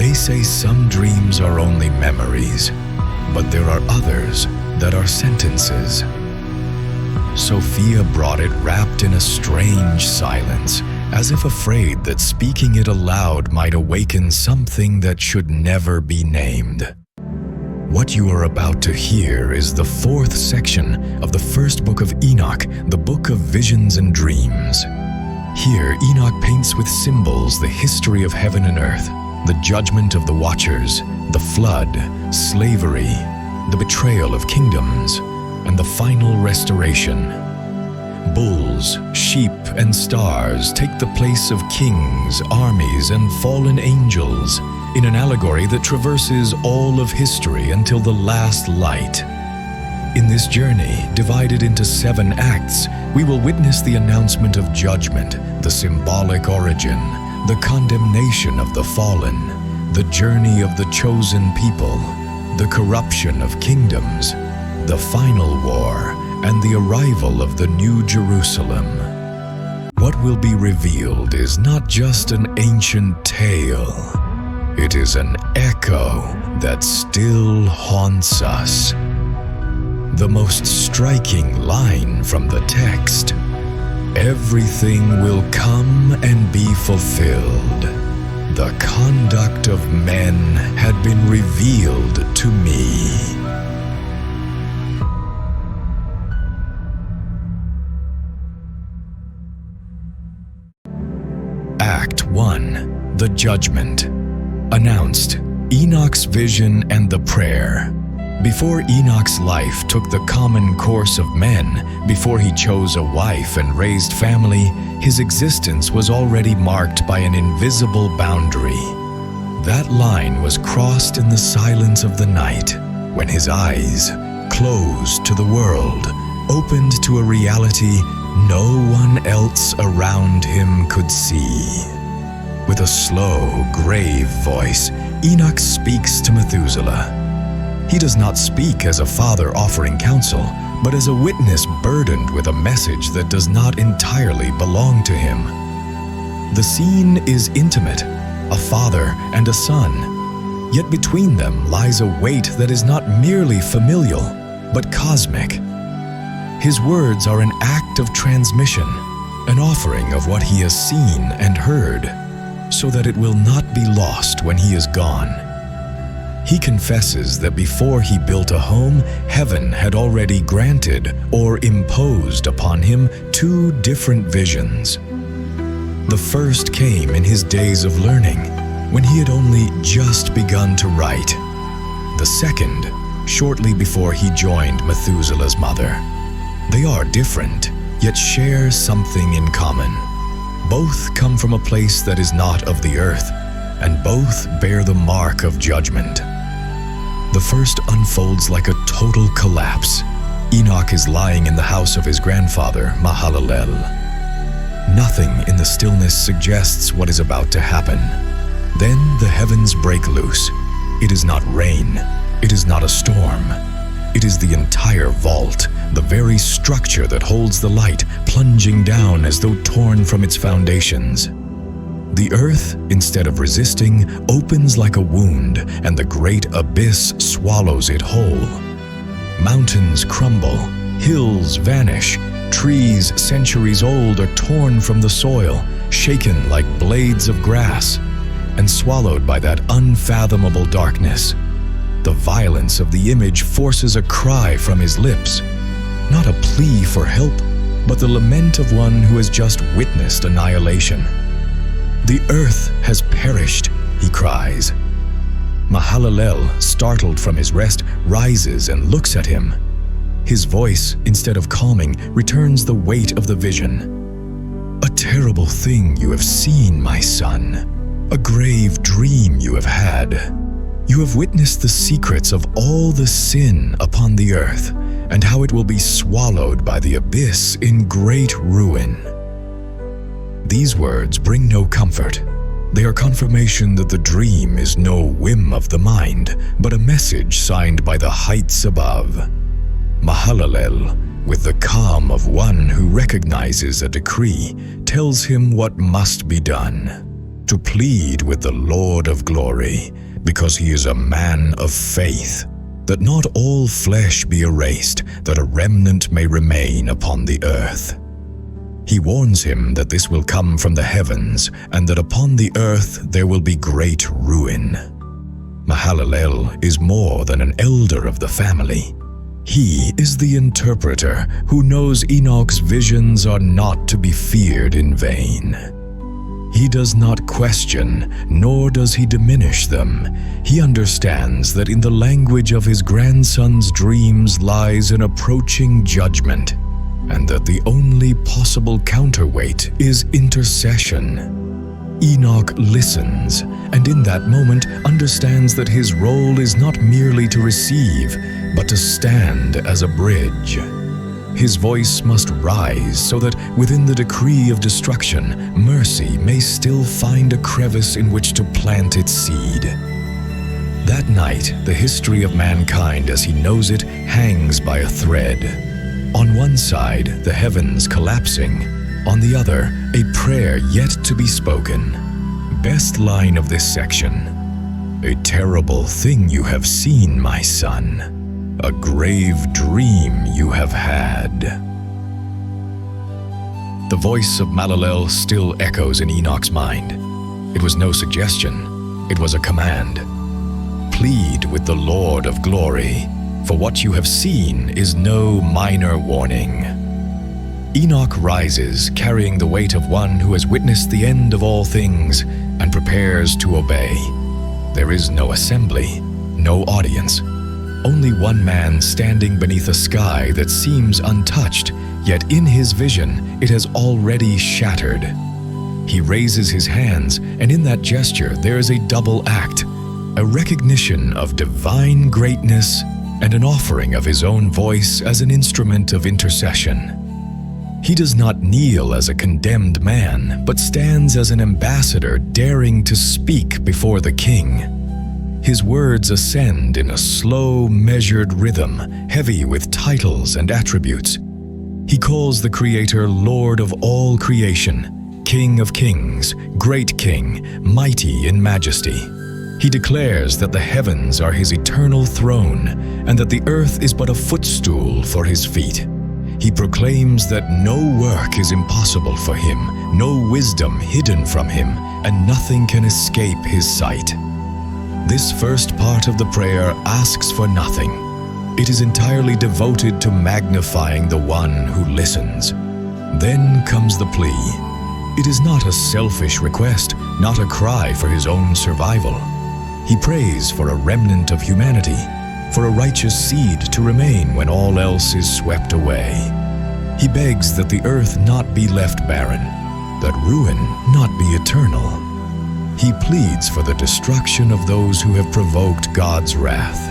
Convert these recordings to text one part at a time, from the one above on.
They say some dreams are only memories, but there are others that are sentences. Sophia brought it wrapped in a strange silence, as if afraid that speaking it aloud might awaken something that should never be named. What you are about to hear is the 4th section of the First Book of Enoch, the Book of Visions and Dreams. Here, Enoch paints with symbols the history of heaven and earth, the judgment of the watchers, the flood, slavery, the betrayal of kingdoms, and the final restoration. Bulls, sheep, and stars take the place of kings, armies, and fallen angels in an allegory that traverses all of history until the last light. In this journey, divided into 7 acts, we will witness the announcement of judgment, the symbolic origin, the condemnation of the fallen, the journey of the chosen people, the corruption of kingdoms, the final war, and the arrival of the New Jerusalem. What will be revealed is not just an ancient tale. It is an echo that still haunts us. The most striking line from the text: "Everything will come and be fulfilled. The conduct of men had been revealed to me." Act 1. The Judgment. Announced: Enoch's vision and the prayer. Before Enoch's life took the common course of men, before he chose a wife and raised family, his existence was already marked by an invisible boundary. That line was crossed in the silence of the night, when his eyes, closed to the world, opened to a reality no one else around him could see. With a slow, grave voice, Enoch speaks to Methuselah. He does not speak as a father offering counsel, but as a witness burdened with a message that does not entirely belong to him. The scene is intimate, a father and a son, yet between them lies a weight that is not merely familial, but cosmic. His words are an act of transmission, an offering of what he has seen and heard, so that it will not be lost when he is gone. He confesses that before he built a home, heaven had already granted or imposed upon him 2 different visions. The first came in his days of learning, when he had only just begun to write. The second, shortly before he joined Methuselah's mother. They are different, yet share something in common. Both come from a place that is not of the earth, and both bear the mark of judgment. The first unfolds like a total collapse. Enoch is lying in the house of his grandfather, Mahalalel. Nothing in the stillness suggests what is about to happen. Then the heavens break loose. It is not rain. It is not a storm. It is the entire vault, the very structure that holds the light, plunging down as though torn from its foundations. The earth, instead of resisting, opens like a wound, and the great abyss swallows it whole. Mountains crumble, hills vanish, trees centuries old are torn from the soil, shaken like blades of grass, and swallowed by that unfathomable darkness. The violence of the image forces a cry from his lips, not a plea for help, but the lament of one who has just witnessed annihilation. "The earth has perished," he cries. Mahalalel, startled from his rest, rises and looks at him. His voice, instead of calming, returns the weight of the vision. "A terrible thing you have seen, my son. A grave dream you have had. You have witnessed the secrets of all the sin upon the earth, and how it will be swallowed by the abyss in great ruin." These words bring no comfort. They are confirmation that the dream is no whim of the mind, but a message signed by the heights above. Mahalalel, with the calm of one who recognizes a decree, tells him what must be done. To to plead with the Lord of glory, because he is a man of faith, that not all flesh be erased, that a remnant may remain upon the earth. He warns him that this will come from the heavens, and that upon the earth there will be great ruin. Mahalalel is more than an elder of the family. He is the interpreter who knows Enoch's visions are not to be feared in vain. He does not question, nor does he diminish them. He understands that in the language of his grandson's dreams lies an approaching judgment, and that the only possible counterweight is intercession. Enoch listens, and in that moment understands that his role is not merely to receive, but to stand as a bridge. His voice must rise so that within the decree of destruction, mercy may still find a crevice in which to plant its seed. That night, the history of mankind as he knows it hangs by a thread. On one side, the heavens collapsing. On the other, a prayer yet to be spoken. Best line of this section. "A terrible thing you have seen, my son. A grave dream you have had." The voice of Mahalalel still echoes in Enoch's mind. It was no suggestion, it was a command. Plead with the Lord of glory, for what you have seen is no minor warning. Enoch rises, carrying the weight of one who has witnessed the end of all things and prepares to obey. There is no assembly, no audience. Only one man standing beneath a sky that seems untouched, yet in his vision it has already shattered. He raises his hands, and in that gesture there is a double act, a recognition of divine greatness and an offering of his own voice as an instrument of intercession. He does not kneel as a condemned man, but stands as an ambassador daring to speak before the king. His words ascend in a slow, measured rhythm, heavy with titles and attributes. He calls the Creator Lord of all creation, King of kings, great King, mighty in majesty. He declares that the heavens are his eternal throne, and that the earth is but a footstool for his feet. He proclaims that no work is impossible for him, no wisdom hidden from him, and nothing can escape his sight. This first part of the prayer asks for nothing. It is entirely devoted to magnifying the one who listens. Then comes the plea. It is not a selfish request, not a cry for his own survival. He prays for a remnant of humanity, for a righteous seed to remain when all else is swept away. He begs that the earth not be left barren, that ruin not be eternal. He pleads for the destruction of those who have provoked God's wrath,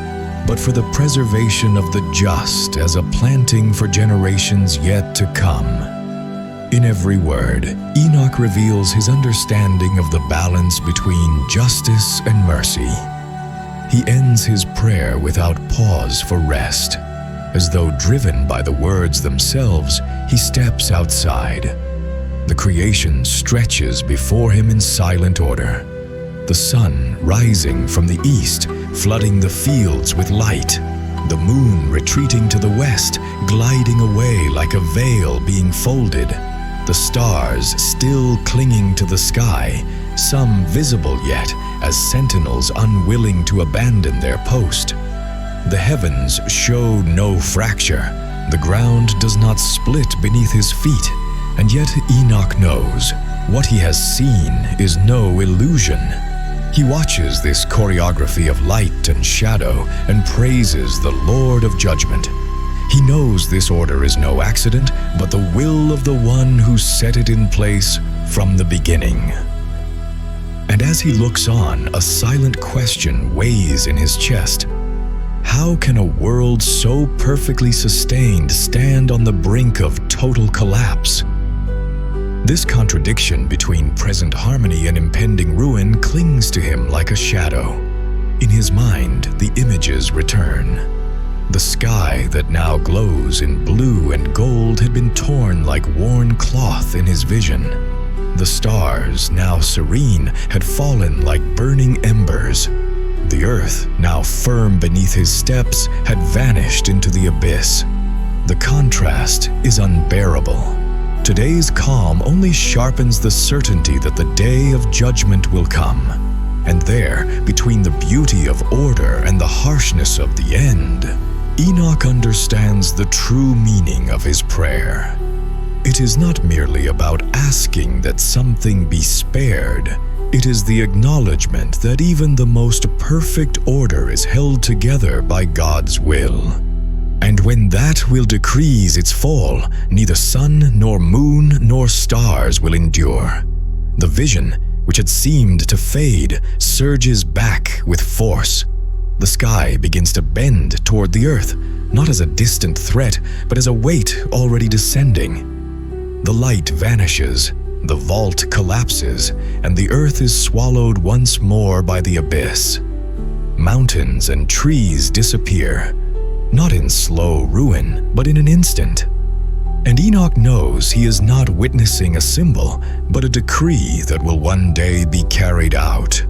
but for the preservation of the just as a planting for generations yet to come. In every word, Enoch reveals his understanding of the balance between justice and mercy. He ends his prayer without pause for rest. As though driven by the words themselves, he steps outside. The creation stretches before him in silent order. The sun rising from the east, flooding the fields with light. The moon retreating to the west, gliding away like a veil being folded. The stars still clinging to the sky, some visible yet as sentinels unwilling to abandon their post. The heavens show no fracture. The ground does not split beneath his feet, and yet Enoch knows what he has seen is no illusion. He watches this choreography of light and shadow and praises the Lord of judgment. He knows this order is no accident, but the will of the one who set it in place from the beginning. And as he looks on, a silent question weighs in his chest. How can a world so perfectly sustained stand on the brink of total collapse? This contradiction between present harmony and impending ruin clings to him like a shadow. In his mind, the images return. The sky that now glows in blue and gold had been torn like worn cloth in his vision. The stars, now serene, had fallen like burning embers. The earth, now firm beneath his steps, had vanished into the abyss. The contrast is unbearable. Today's calm only sharpens the certainty that the day of judgment will come. And there, between the beauty of order and the harshness of the end, Enoch understands the true meaning of his prayer. It is not merely about asking that something be spared. It is the acknowledgement that even the most perfect order is held together by God's will. And when that will decrees its fall, neither sun nor moon nor stars will endure. The vision, which had seemed to fade, surges back with force. The sky begins to bend toward the earth, not as a distant threat, but as a weight already descending. The light vanishes, the vault collapses, and the earth is swallowed once more by the abyss. Mountains and trees disappear, not in slow ruin, but in an instant. And Enoch knows he is not witnessing a symbol, but a decree that will one day be carried out.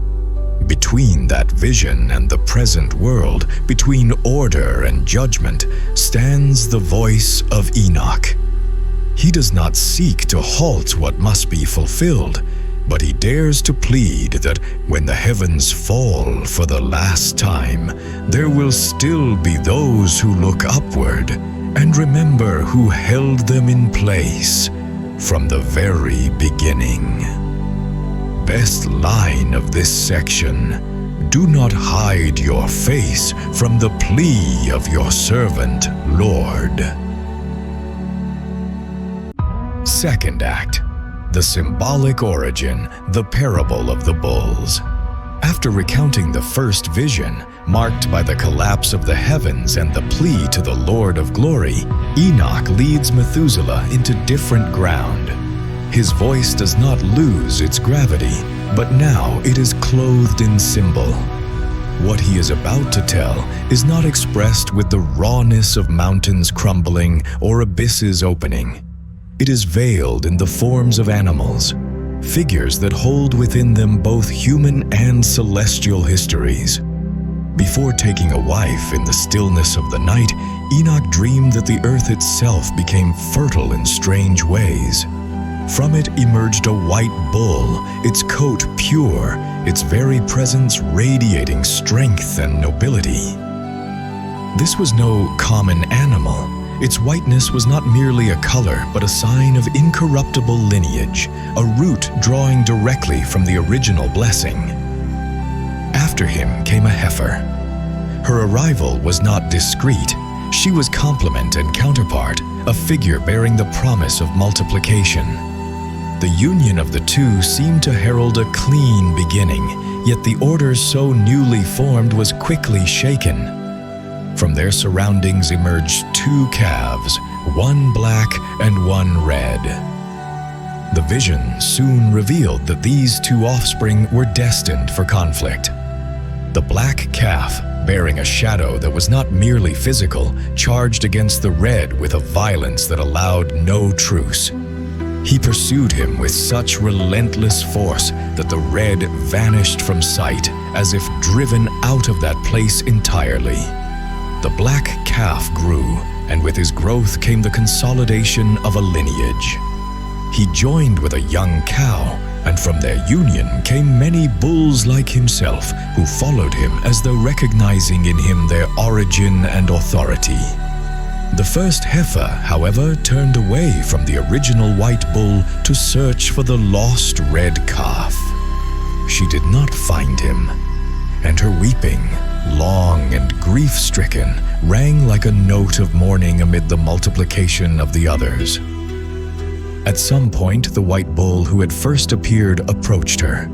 Between that vision and the present world, between order and judgment, stands the voice of Enoch. He does not seek to halt what must be fulfilled, but he dares to plead that when the heavens fall for the last time, there will still be those who look upward and remember who held them in place from the very beginning. Best line of this section: do not hide your face from the plea of your servant, Lord. Second act: the symbolic origin, the parable of the bulls. After recounting the first vision, marked by the collapse of the heavens and the plea to the Lord of glory, Enoch leads Methuselah into different ground. His voice does not lose its gravity, but now it is clothed in symbol. What he is about to tell is not expressed with the rawness of mountains crumbling or abysses opening. It is veiled in the forms of animals, figures that hold within them both human and celestial histories. Before taking a wife in the stillness of the night, Enoch dreamed that the earth itself became fertile in strange ways. From it emerged a white bull, its coat pure, its very presence radiating strength and nobility. This was no common animal. Its whiteness was not merely a color, but a sign of incorruptible lineage, a root drawing directly from the original blessing. After him came a heifer. Her arrival was not discreet. She was complement and counterpart, a figure bearing the promise of multiplication. The union of the two seemed to herald a clean beginning, yet the order so newly formed was quickly shaken. From their surroundings emerged two calves, one black and one red. The vision soon revealed that these two offspring were destined for conflict. The black calf, bearing a shadow that was not merely physical, charged against the red with a violence that allowed no truce. He pursued him with such relentless force that the red vanished from sight, as if driven out of that place entirely. The black calf grew, and with his growth came the consolidation of a lineage. He joined with a young cow, and from their union came many bulls like himself, who followed him as though recognizing in him their origin and authority. The first heifer, however, turned away from the original white bull to search for the lost red calf. She did not find him, and her weeping, long and grief-stricken, rang like a note of mourning amid the multiplication of the others. At some point, the white bull who had first appeared approached her.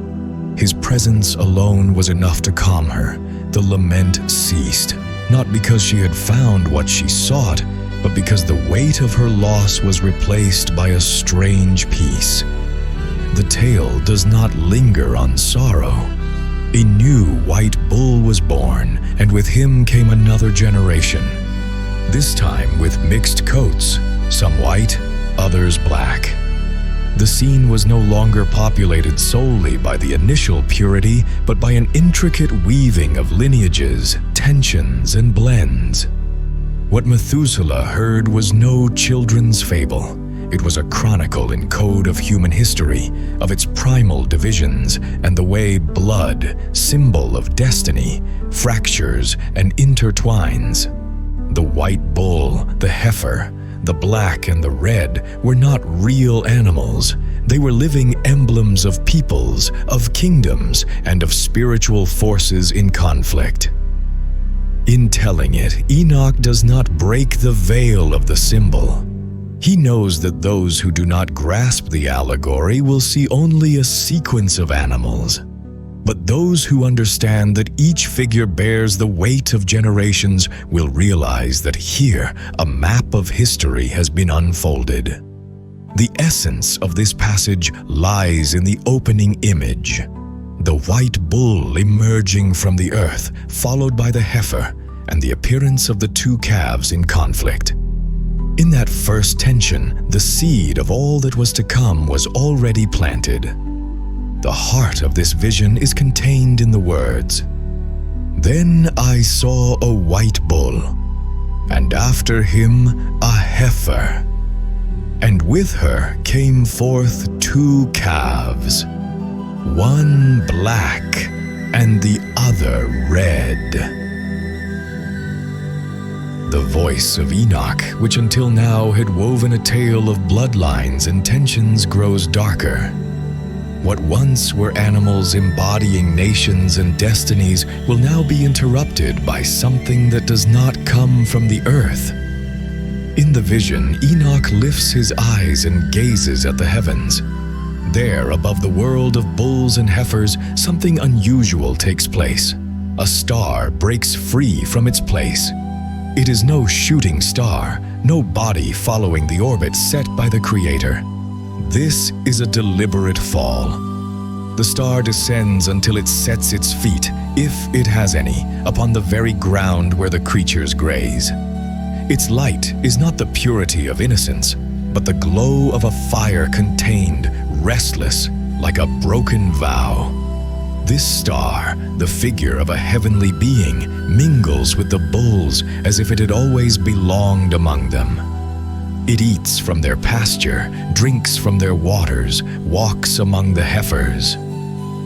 His presence alone was enough to calm her. The lament ceased, not because she had found what she sought, but because the weight of her loss was replaced by a strange peace. The tale does not linger on sorrow. A new white bull was born, and with him came another generation, this time with mixed coats, some white, others black. The scene was no longer populated solely by the initial purity, but by an intricate weaving of lineages, tensions, and blends. What Methuselah heard was no children's fable. It was a chronicle and code of human history, of its primal divisions, and the way blood, symbol of destiny, fractures and intertwines. The white bull, the heifer, the black and the red were not real animals. They were living emblems of peoples, of kingdoms, and of spiritual forces in conflict. In telling it, Enoch does not break the veil of the symbol. He knows that those who do not grasp the allegory will see only a sequence of animals. But those who understand that each figure bears the weight of generations will realize that here a map of history has been unfolded. The essence of this passage lies in the opening image. The white bull emerging from the earth, followed by the heifer, and the appearance of the two calves in conflict. In that first tension, the seed of all that was to come was already planted. The heart of this vision is contained in the words, "Then I saw a white bull, and after him a heifer, and with her came forth two calves, one black and the other red." The voice of Enoch, which until now had woven a tale of bloodlines and tensions, grows darker. What once were animals embodying nations and destinies will now be interrupted by something that does not come from the earth. In the vision, Enoch lifts his eyes and gazes at the heavens. There, above the world of bulls and heifers, something unusual takes place. A star breaks free from its place. It is no shooting star, no body following the orbit set by the Creator. This is a deliberate fall. The star descends until it sets its feet, if it has any, upon the very ground where the creatures graze. Its light is not the purity of innocence, but the glow of a fire contained, restless, like a broken vow. This star, the figure of a heavenly being, mingles with the bulls as if it had always belonged among them. It eats from their pasture, drinks from their waters, walks among the heifers.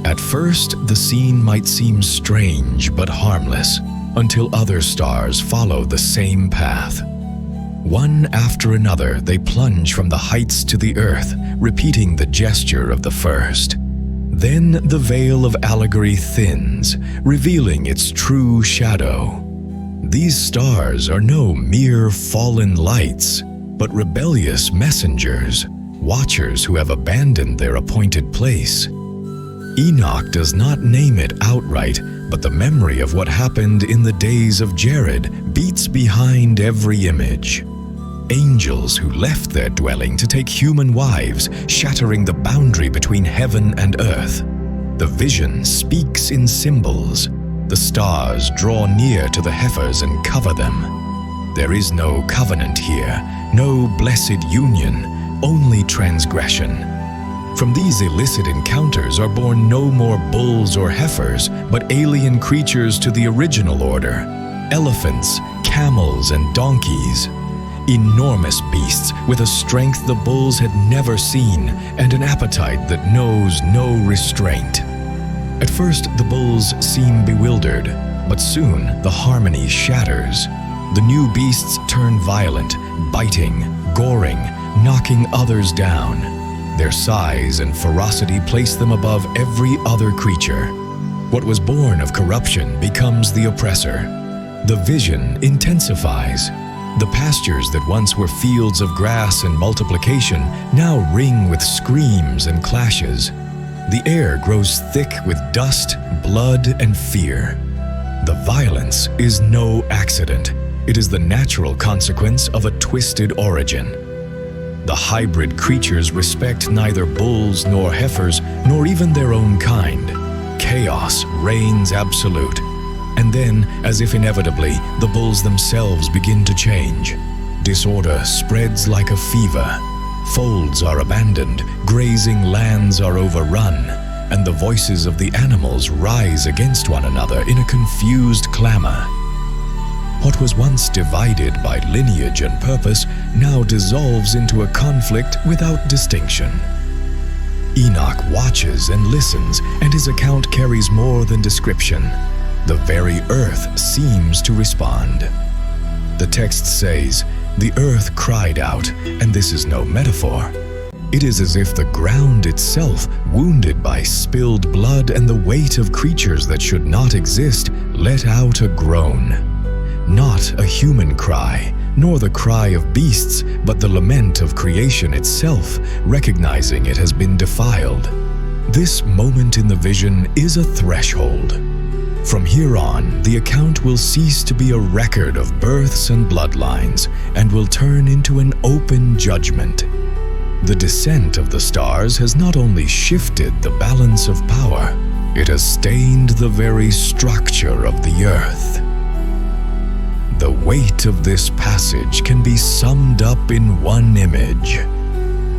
At first, the scene might seem strange but harmless, until other stars follow the same path. One after another, they plunge from the heights to the earth, repeating the gesture of the first. Then the veil of allegory thins, revealing its true shadow. These stars are no mere fallen lights, but rebellious messengers, watchers who have abandoned their appointed place. Enoch does not name it outright, but the memory of what happened in the days of Jared beats behind every image. Angels who left their dwelling to take human wives, shattering the boundary between heaven and earth. The vision speaks in symbols. The stars draw near to the heifers and cover them. There is no covenant here, no blessed union, only transgression. From these illicit encounters are born no more bulls or heifers, but alien creatures to the original order: elephants, camels, and donkeys. Enormous beasts with a strength the bulls had never seen and an appetite that knows no restraint. At first, the bulls seem bewildered, but soon the harmony shatters. The new beasts turn violent, biting, goring, knocking others down. Their size and ferocity place them above every other creature. What was born of corruption becomes the oppressor. The vision intensifies. The pastures that once were fields of grass and multiplication now ring with screams and clashes. The air grows thick with dust, blood, and fear. The violence is no accident. It is the natural consequence of a twisted origin. The hybrid creatures respect neither bulls nor heifers, nor even their own kind. Chaos reigns absolute. And then, as if inevitably, the bulls themselves begin to change. Disorder spreads like a fever. Folds are abandoned, grazing lands are overrun, and the voices of the animals rise against one another in a confused clamor. What was once divided by lineage and purpose now dissolves into a conflict without distinction. Enoch watches and listens, and his account carries more than description. The very earth seems to respond. The text says, "The earth cried out," and this is no metaphor. It is as if the ground itself, wounded by spilled blood and the weight of creatures that should not exist, let out a groan. Not a human cry, nor the cry of beasts, but the lament of creation itself, recognizing it has been defiled. This moment in the vision is a threshold. From here on, the account will cease to be a record of births and bloodlines, and will turn into an open judgment. The descent of the stars has not only shifted the balance of power, it has stained the very structure of the earth. The weight of this passage can be summed up in one image.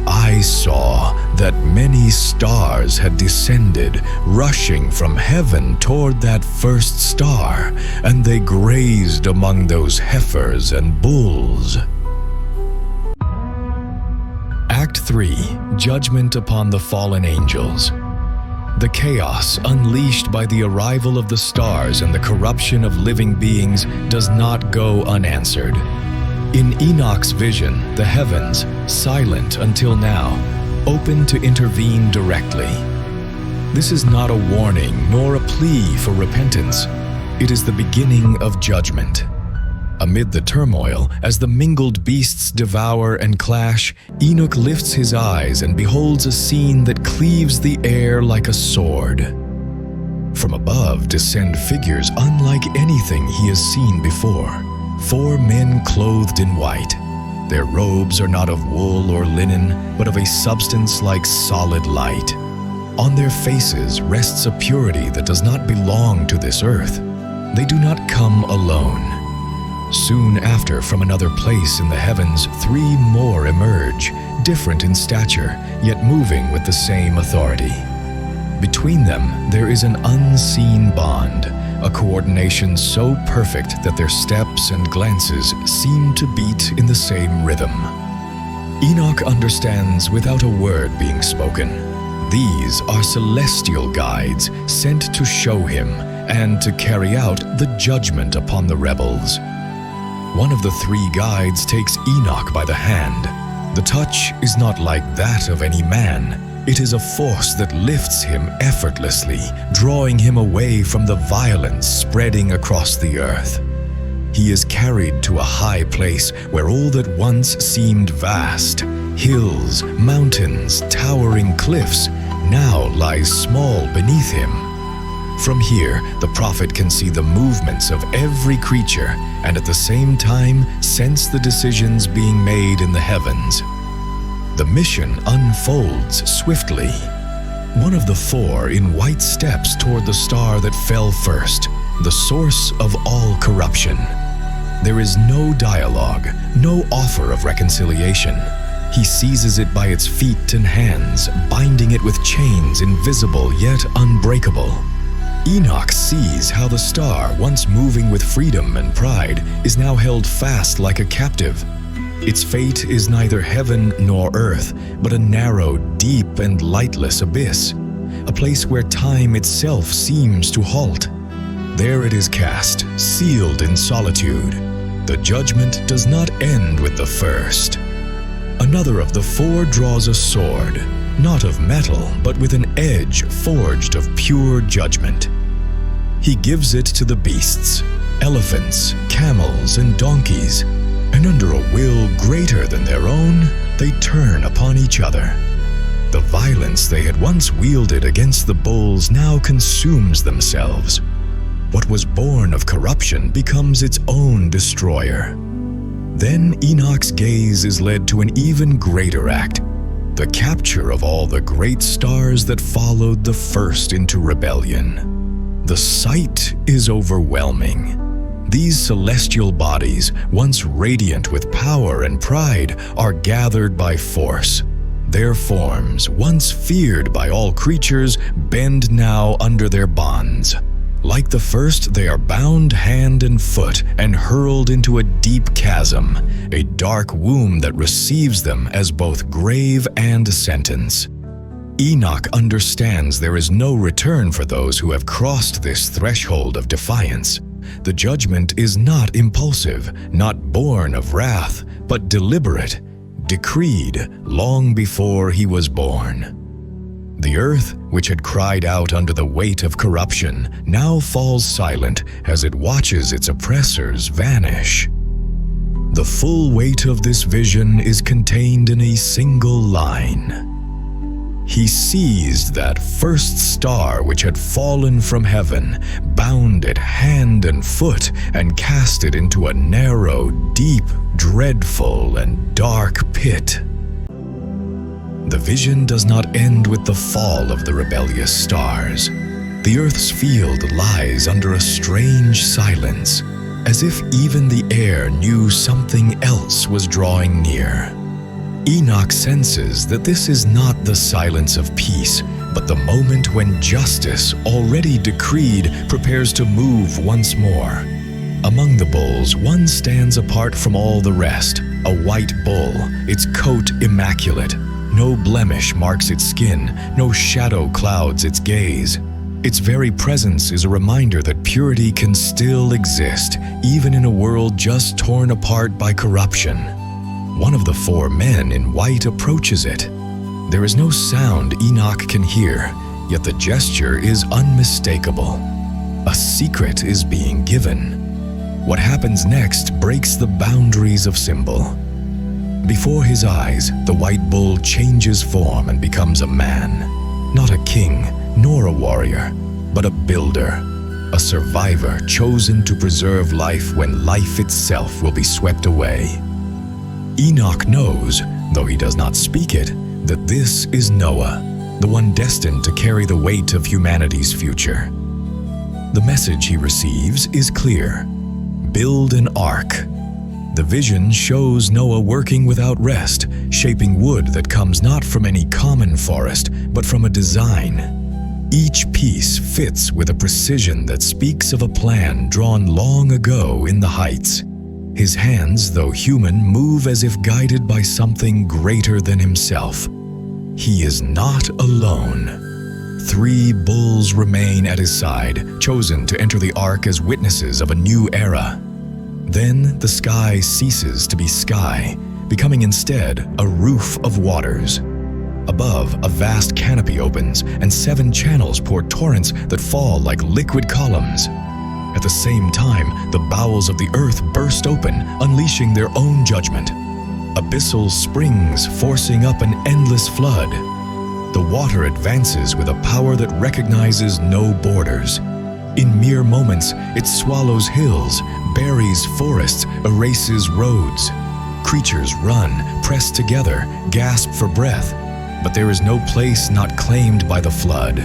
I saw that many stars had descended, rushing from heaven toward that first star, and they grazed among those heifers and bulls. Act 3. Judgment upon the fallen angels. The chaos unleashed by the arrival of the stars and the corruption of living beings does not go unanswered. In Enoch's vision, the heavens, silent until now, open to intervene directly. This is not a warning nor a plea for repentance. It is the beginning of judgment. Amid the turmoil, as the mingled beasts devour and clash, Enoch lifts his eyes and beholds a scene that cleaves the air like a sword. From above descend figures unlike anything he has seen before. 4 men clothed in white. Their robes are not of wool or linen, but of a substance like solid light. On their faces rests a purity that does not belong to this earth. They do not come alone. Soon after, from another place in the heavens, 3 more emerge, different in stature, yet moving with the same authority. Between them, there is an unseen bond, a coordination so perfect that their steps and glances seem to beat in the same rhythm. Enoch understands without a word being spoken. These are celestial guides sent to show him and to carry out the judgment upon the rebels. One of the 3 guides takes Enoch by the hand. The touch is not like that of any man. It is a force that lifts him effortlessly, drawing him away from the violence spreading across the earth. He is carried to a high place where all that once seemed vast, hills, mountains, towering cliffs, now lies small beneath him. From here, the prophet can see the movements of every creature and at the same time sense the decisions being made in the heavens. The mission unfolds swiftly. One of the 4 in white steps toward the star that fell first, the source of all corruption. There is no dialogue, no offer of reconciliation. He seizes it by its feet and hands, binding it with chains invisible yet unbreakable. Enoch sees how the star, once moving with freedom and pride, is now held fast like a captive. Its fate is neither heaven nor earth, but a narrow, deep, and lightless abyss, a place where time itself seems to halt. There it is cast, sealed in solitude. The judgment does not end with the first. Another of the 4 draws a sword, not of metal, but with an edge forged of pure judgment. He gives it to the beasts, elephants, camels, and donkeys, and under a will greater than their own, they turn upon each other. The violence they had once wielded against the bulls now consumes themselves. What was born of corruption becomes its own destroyer. Then Enoch's gaze is led to an even greater act, the capture of all the great stars that followed the first into rebellion. The sight is overwhelming. These celestial bodies, once radiant with power and pride, are gathered by force. Their forms, once feared by all creatures, bend now under their bonds. Like the first, they are bound hand and foot and hurled into a deep chasm, a dark womb that receives them as both grave and sentence. Enoch understands there is no return for those who have crossed this threshold of defiance. The judgment is not impulsive, not born of wrath, but deliberate, decreed long before he was born. The earth, which had cried out under the weight of corruption, now falls silent as it watches its oppressors vanish. The full weight of this vision is contained in a single line. He seized that first star which had fallen from heaven, bound it hand and foot, and cast it into a narrow, deep, dreadful, and dark pit. The vision does not end with the fall of the rebellious stars. The earth's field lies under a strange silence, as if even the air knew something else was drawing near. Enoch senses that this is not the silence of peace, but the moment when justice, already decreed, prepares to move once more. Among the bulls, one stands apart from all the rest, a white bull, its coat immaculate. No blemish marks its skin, no shadow clouds its gaze. Its very presence is a reminder that purity can still exist, even in a world just torn apart by corruption. One of the four men in white approaches it. There is no sound Enoch can hear, yet the gesture is unmistakable. A secret is being given. What happens next breaks the boundaries of symbol. Before his eyes, the white bull changes form and becomes a man. Not a king, nor a warrior, but a builder, a survivor chosen to preserve life when life itself will be swept away. Enoch knows, though he does not speak it, that this is Noah, the one destined to carry the weight of humanity's future. The message he receives is clear: build an ark. The vision shows Noah working without rest, shaping wood that comes not from any common forest, but from a design. Each piece fits with a precision that speaks of a plan drawn long ago in the heights. His hands, though human, move as if guided by something greater than himself. He is not alone. 3 bulls remain at his side, chosen to enter the ark as witnesses of a new era. Then the sky ceases to be sky, becoming instead a roof of waters. Above, a vast canopy opens, and 7 channels pour torrents that fall like liquid columns. At the same time, the bowels of the earth burst open, unleashing their own judgment. Abyssal springs forcing up an endless flood. The water advances with a power that recognizes no borders. In mere moments, it swallows hills, buries forests, erases roads. Creatures run, press together, gasp for breath. But there is no place not claimed by the flood.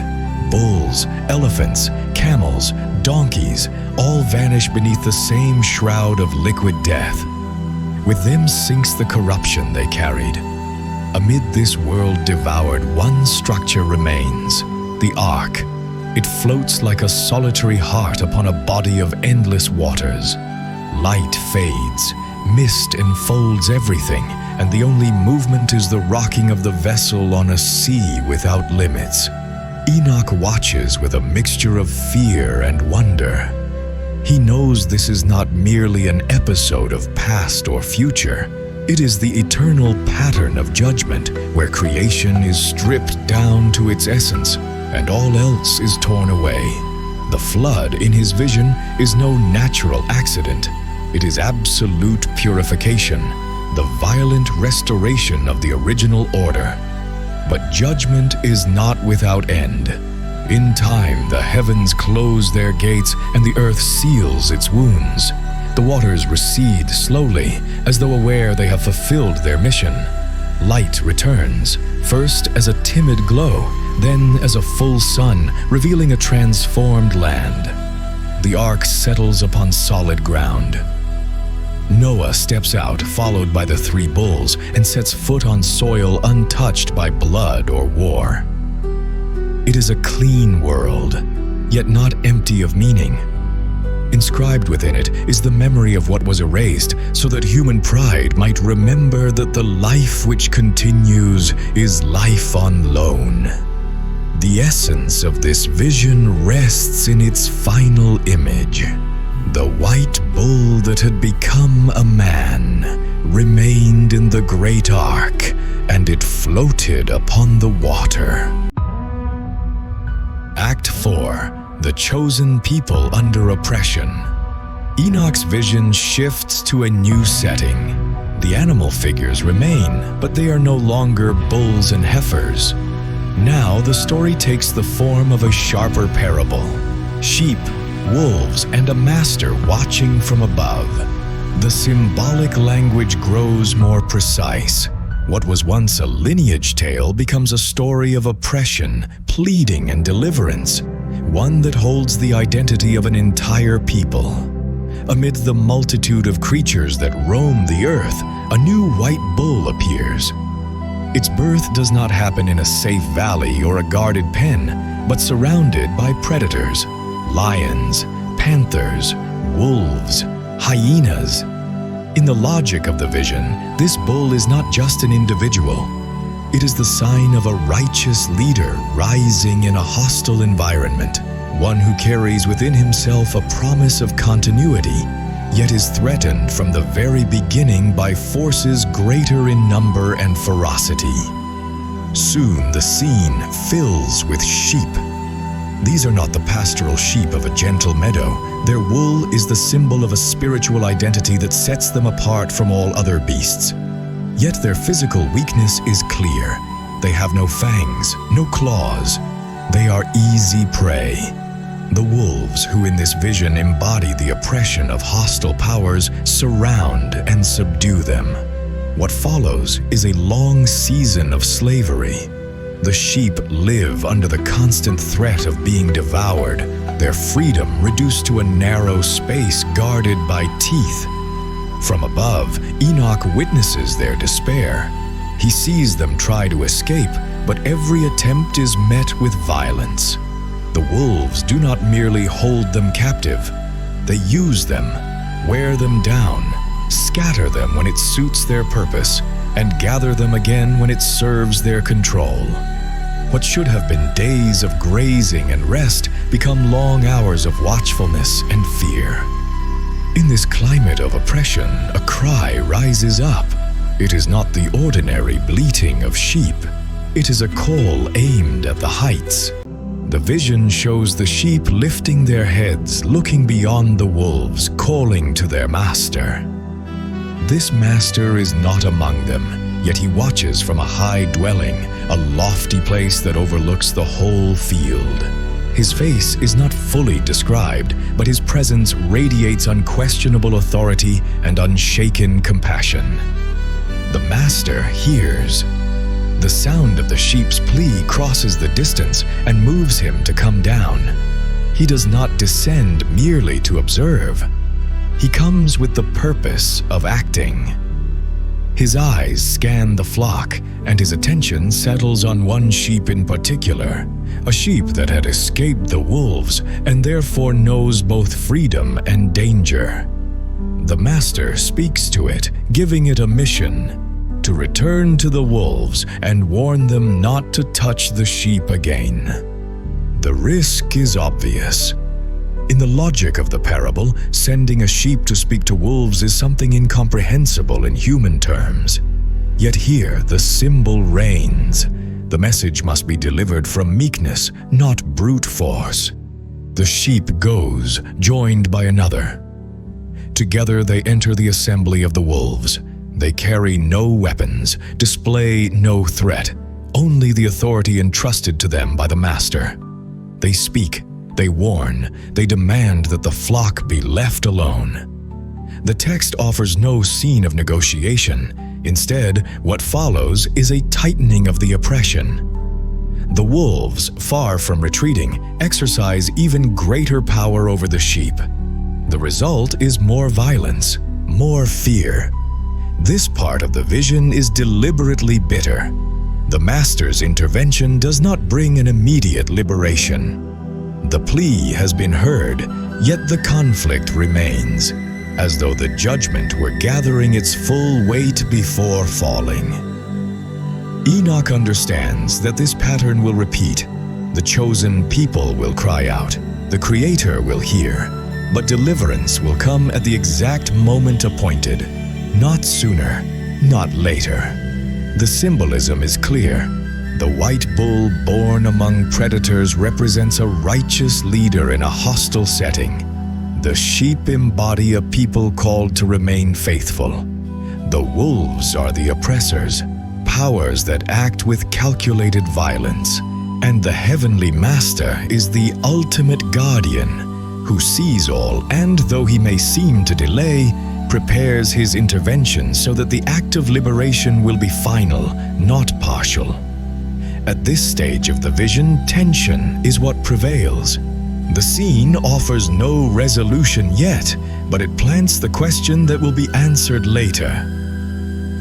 Bulls, elephants, camels, donkeys, all vanish beneath the same shroud of liquid death. With them sinks the corruption they carried. Amid this world devoured, one structure remains: the ark. It floats like a solitary heart upon a body of endless waters. Light fades, mist enfolds everything, and the only movement is the rocking of the vessel on a sea without limits. Enoch watches with a mixture of fear and wonder. He knows this is not merely an episode of past or future. It is the eternal pattern of judgment, where creation is stripped down to its essence, and all else is torn away. The flood in his vision is no natural accident. It is absolute purification, the violent restoration of the original order. But judgment is not without end. In time, the heavens close their gates and the earth seals its wounds. The waters recede slowly, as though aware they have fulfilled their mission. Light returns, first as a timid glow, then as a full sun, revealing a transformed land. the ark settles upon solid ground. Noah steps out, followed by the 3 bulls, and sets foot on soil untouched by blood or war. It is a clean world, yet not empty of meaning. Inscribed within it is the memory of what was erased, so that human pride might remember that the life which continues is life on loan. The essence of this vision rests in its final image. The white bull that had become a man remained in the great ark, and it floated upon the water. Act 4. The chosen people under oppression. Enoch's vision shifts to a new setting. The animal figures remain, but they are no longer bulls and heifers. Now the story takes the form of a sharper parable. Sheep, wolves, and a master watching from above. The symbolic language grows more precise. What was once a lineage tale becomes a story of oppression, pleading, and deliverance, one that holds the identity of an entire people. Amid the multitude of creatures that roam the earth, a new white bull appears. Its birth does not happen in a safe valley or a guarded pen, but surrounded by predators. Lions, panthers, wolves, hyenas. In the logic of the vision, this bull is not just an individual. It is the sign of a righteous leader rising in a hostile environment, one who carries within himself a promise of continuity, yet is threatened from the very beginning by forces greater in number and ferocity. Soon the scene fills with sheep. These are not the pastoral sheep of a gentle meadow. Their wool is the symbol of a spiritual identity that sets them apart from all other beasts. Yet their physical weakness is clear. They have no fangs, no claws. They are easy prey. The wolves, who in this vision embody the oppression of hostile powers, surround and subdue them. What follows is a long season of slavery. The sheep live under the constant threat of being devoured, their freedom reduced to a narrow space guarded by teeth. From above, Enoch witnesses their despair. He sees them try to escape, but every attempt is met with violence. The wolves do not merely hold them captive. They use them, wear them down, scatter them when it suits their purpose, and gather them again when it serves their control. What should have been days of grazing and rest become long hours of watchfulness and fear. In this climate of oppression, a cry rises up. It is not the ordinary bleating of sheep. It is a call aimed at the heights. The vision shows the sheep lifting their heads, looking beyond the wolves, calling to their master. This master is not among them, yet he watches from a high dwelling, a lofty place that overlooks the whole field. His face is not fully described, but his presence radiates unquestionable authority and unshaken compassion. The master hears. The sound of the sheep's plea crosses the distance and moves him to come down. He does not descend merely to observe. He comes with the purpose of acting. His eyes scan the flock, and his attention settles on one sheep in particular, a sheep that had escaped the wolves and therefore knows both freedom and danger. The master speaks to it, giving it a mission: to return to the wolves and warn them not to touch the sheep again. The risk is obvious. In the logic of the parable, sending a sheep to speak to wolves is something incomprehensible in human terms. Yet here, the symbol reigns. The message must be delivered from meekness, not brute force. The sheep goes, joined by another. Together they enter the assembly of the wolves. They carry no weapons, display no threat, only the authority entrusted to them by the master. They speak, they warn, they demand that the flock be left alone. The text offers no scene of negotiation. Instead, what follows is a tightening of the oppression. The wolves, far from retreating, exercise even greater power over the sheep. The result is more violence, more fear. This part of the vision is deliberately bitter. The master's intervention does not bring an immediate liberation. The plea has been heard, yet the conflict remains, as though the judgment were gathering its full weight before falling. Enoch understands that this pattern will repeat. The chosen people will cry out, the Creator will hear, but deliverance will come at the exact moment appointed, not sooner, not later. The symbolism is clear. The white bull born among predators represents a righteous leader in a hostile setting. The sheep embody a people called to remain faithful. The wolves are the oppressors, powers that act with calculated violence. And the heavenly master is the ultimate guardian, who sees all and, though he may seem to delay, prepares his intervention so that the act of liberation will be final, not partial. At this stage of the vision, tension is what prevails. The scene offers no resolution yet, but it plants the question that will be answered later.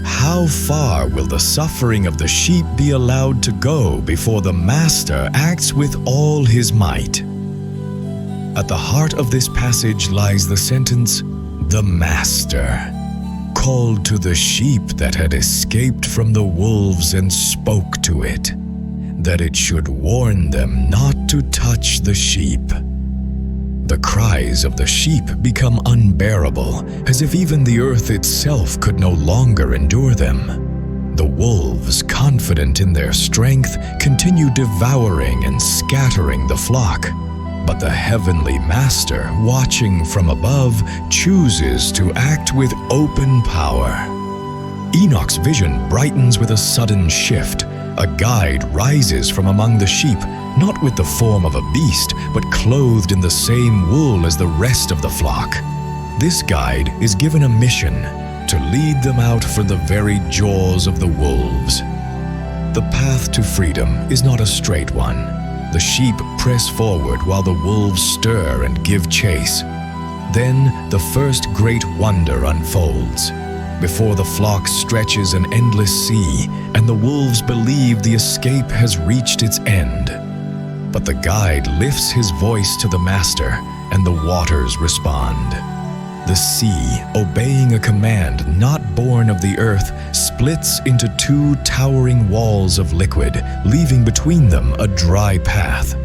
How far will the suffering of the sheep be allowed to go before the master acts with all his might? At the heart of this passage lies the sentence, "The Master called to the sheep that had escaped from the wolves and spoke to it, that it should warn them not to touch the sheep." The cries of the sheep become unbearable, as if even the earth itself could no longer endure them. The wolves, confident in their strength, continue devouring and scattering the flock. But the heavenly master, watching from above, chooses to act with open power. Enoch's vision brightens with a sudden shift. A guide rises from among the sheep, not with the form of a beast, but clothed in the same wool as the rest of the flock. This guide is given a mission to lead them out for the very jaws of the wolves. The path to freedom is not a straight one. The sheep press forward while the wolves stir and give chase. Then the first great wonder unfolds. Before the flock stretches an endless sea, and the wolves believe the escape has reached its end. But the guide lifts his voice to the master, and the waters respond. The sea, obeying a command not born of the earth, splits into two towering walls of liquid, leaving between them a dry path.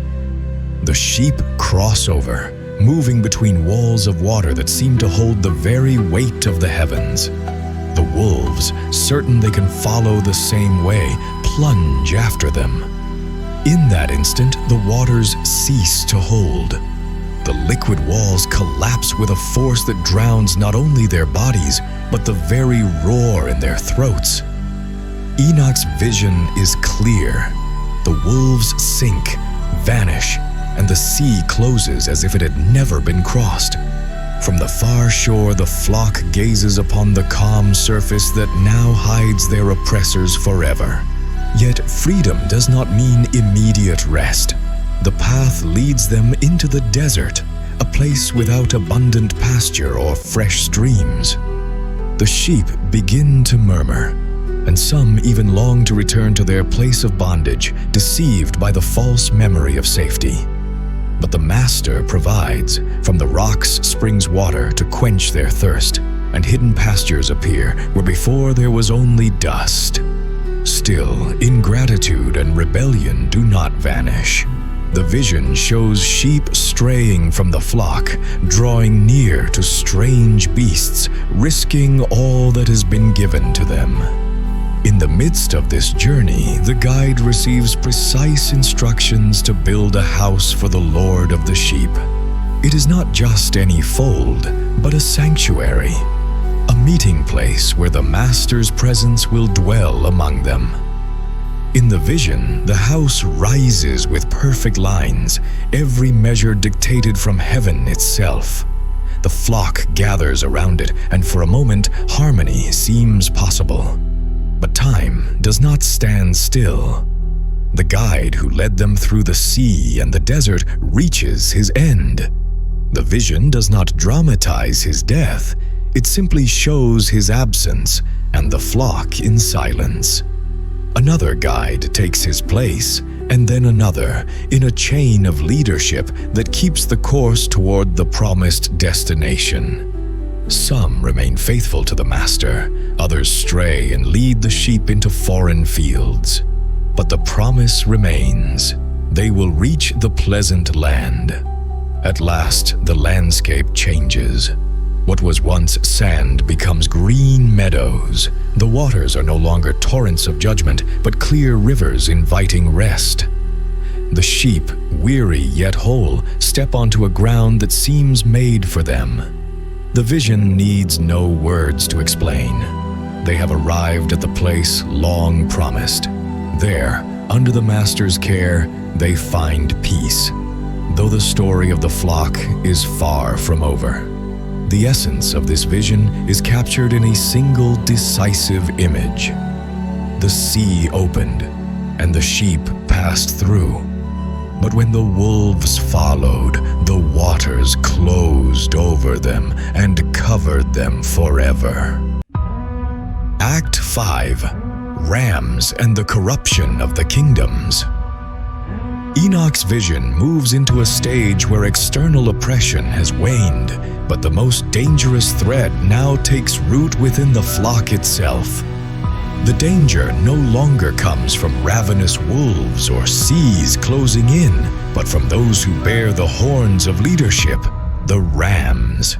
The sheep cross over, moving between walls of water that seem to hold the very weight of the heavens. The wolves, certain they can follow the same way, plunge after them. In that instant, the waters cease to hold. The liquid walls collapse with a force that drowns not only their bodies, but the very roar in their throats. Enoch's vision is clear. The wolves sink, vanish, and the sea closes as if it had never been crossed. From the far shore, the flock gazes upon the calm surface that now hides their oppressors forever. Yet freedom does not mean immediate rest. The path leads them into the desert, a place without abundant pasture or fresh streams. The sheep begin to murmur, and some even long to return to their place of bondage, deceived by the false memory of safety. But the master provides. From the rocks springs water to quench their thirst, and hidden pastures appear where before there was only dust. Still, ingratitude and rebellion do not vanish. The vision shows sheep straying from the flock, drawing near to strange beasts, risking all that has been given to them. In the midst of this journey, the guide receives precise instructions to build a house for the Lord of the sheep. It is not just any fold, but a sanctuary, a meeting place where the master's presence will dwell among them. In the vision, the house rises with perfect lines, every measure dictated from heaven itself. The flock gathers around it, and for a moment, harmony seems possible. But time does not stand still. The guide who led them through the sea and the desert reaches his end. The vision does not dramatize his death. It simply shows his absence and the flock in silence. Another guide takes his place, and then another, in a chain of leadership that keeps the course toward the promised destination. Some remain faithful to the master, others stray and lead the sheep into foreign fields. But the promise remains. They will reach the pleasant land. At last, the landscape changes. What was once sand becomes green meadows. The waters are no longer torrents of judgment, but clear rivers inviting rest. The sheep, weary yet whole, step onto a ground that seems made for them. The vision needs no words to explain. They have arrived at the place long promised. There, under the master's care, they find peace, though the story of the flock is far from over. The essence of this vision is captured in a single decisive image. The sea opened, and the sheep passed through. But when the wolves followed, the waters closed over them and covered them forever. Act 5. Rams and the Corruption of the Kingdoms. Enoch's vision moves into a stage where external oppression has waned, but the most dangerous threat now takes root within the flock itself. The danger no longer comes from ravenous wolves or seas closing in, but from those who bear the horns of leadership, the rams.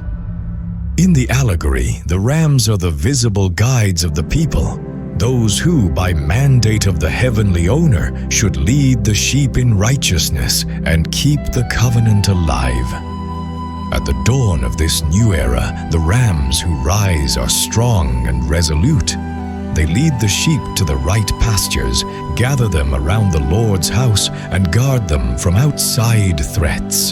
In the allegory, the rams are the visible guides of the people, those who, by mandate of the heavenly owner, should lead the sheep in righteousness and keep the covenant alive. At the dawn of this new era, the rams who rise are strong and resolute. They lead the sheep to the right pastures, gather them around the Lord's house, and guard them from outside threats.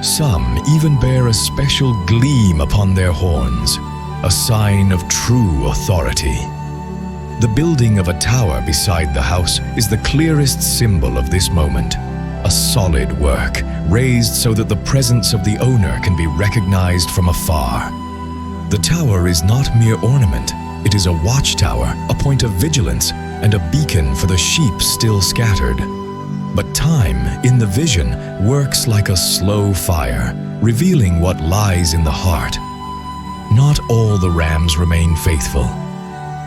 Some even bear a special gleam upon their horns, a sign of true authority. The building of a tower beside the house is the clearest symbol of this moment. A solid work, raised so that the presence of the owner can be recognized from afar. The tower is not mere ornament. It is a watchtower, a point of vigilance, and a beacon for the sheep still scattered. But time, in the vision, works like a slow fire, revealing what lies in the heart. Not all the rams remain faithful.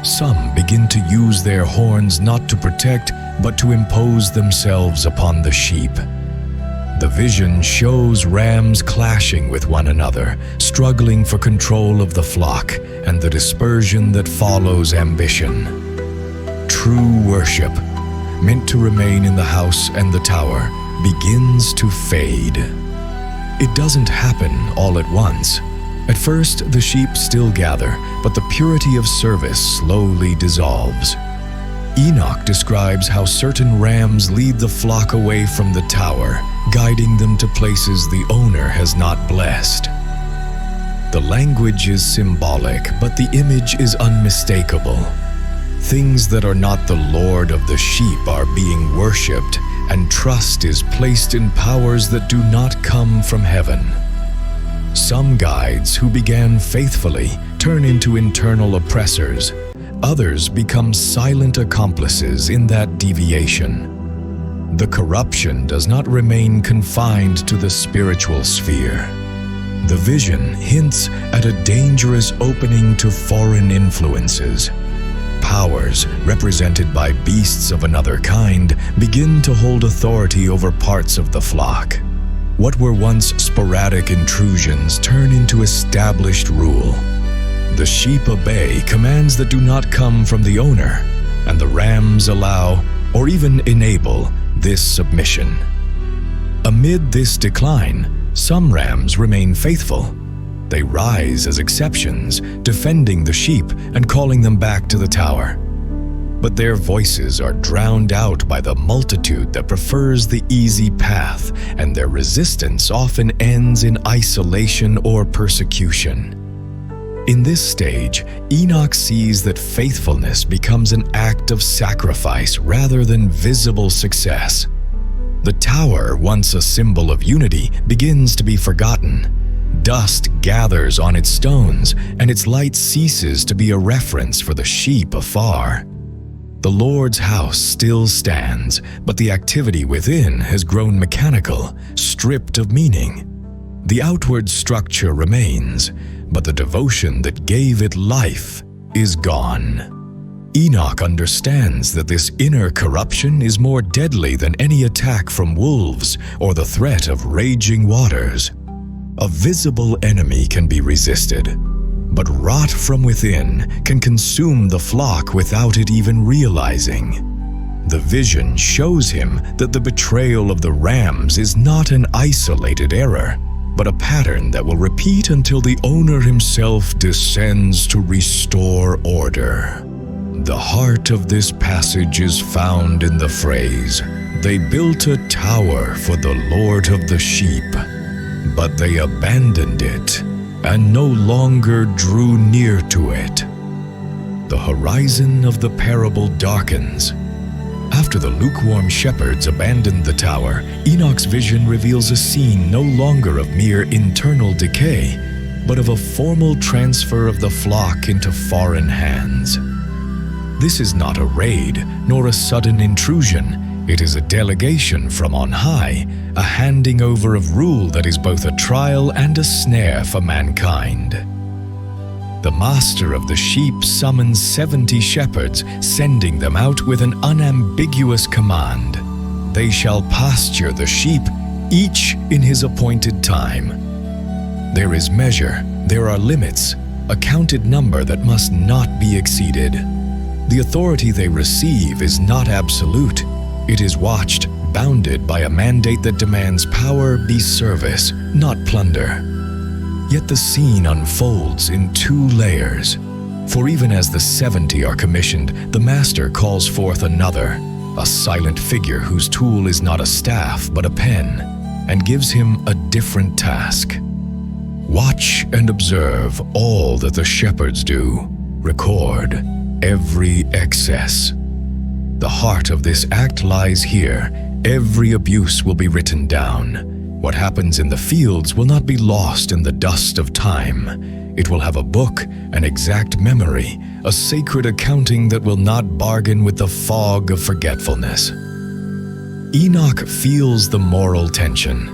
Some begin to use their horns not to protect, but to impose themselves upon the sheep. The vision shows rams clashing with one another, struggling for control of the flock and the dispersion that follows ambition. True worship, meant to remain in the house and the tower, begins to fade. It doesn't happen all at once. At first, the sheep still gather, but the purity of service slowly dissolves. Enoch describes how certain rams lead the flock away from the tower, guiding them to places the owner has not blessed. The language is symbolic, but the image is unmistakable. Things that are not the Lord of the sheep are being worshipped, and trust is placed in powers that do not come from heaven. Some guides who began faithfully turn into internal oppressors. Others become silent accomplices in that deviation. The corruption does not remain confined to the spiritual sphere. The vision hints at a dangerous opening to foreign influences. Powers, represented by beasts of another kind, begin to hold authority over parts of the flock. What were once sporadic intrusions turn into established rule. The sheep obey commands that do not come from the owner, and the rams allow, or even enable, this submission. Amid this decline, some rams remain faithful. They rise as exceptions, defending the sheep and calling them back to the tower. But their voices are drowned out by the multitude that prefers the easy path, and their resistance often ends in isolation or persecution. In this stage, Enoch sees that faithfulness becomes an act of sacrifice rather than visible success. The tower, once a symbol of unity, begins to be forgotten. Dust gathers on its stones, and its light ceases to be a reference for the sheep afar. The Lord's house still stands, but the activity within has grown mechanical, stripped of meaning. The outward structure remains, but the devotion that gave it life is gone. Enoch understands that this inner corruption is more deadly than any attack from wolves or the threat of raging waters. A visible enemy can be resisted, but rot from within can consume the flock without it even realizing. The vision shows him that the betrayal of the rams is not an isolated error, but a pattern that will repeat until the owner himself descends to restore order. The heart of this passage is found in the phrase, "They built a tower for the Lord of the sheep, but they abandoned it and no longer drew near to it." The horizon of the parable darkens. After the lukewarm shepherds abandoned the tower, Enoch's vision reveals a scene no longer of mere internal decay, but of a formal transfer of the flock into foreign hands. This is not a raid, nor a sudden intrusion. It is a delegation from on high, a handing over of rule that is both a trial and a snare for mankind. The master of the sheep summons 70 shepherds, sending them out with an unambiguous command. They shall pasture the sheep, each in his appointed time. There is measure, there are limits, a counted number that must not be exceeded. The authority they receive is not absolute. It is watched, bounded by a mandate that demands power be service, not plunder. Yet the scene unfolds in 2 layers. For even as the 70 are commissioned, the master calls forth another, a silent figure whose tool is not a staff but a pen, and gives him a different task. Watch and observe all that the shepherds do. Record every excess. The heart of this act lies here. Every abuse will be written down. What happens in the fields will not be lost in the dust of time. It will have a book, an exact memory, a sacred accounting that will not bargain with the fog of forgetfulness. Enoch feels the moral tension.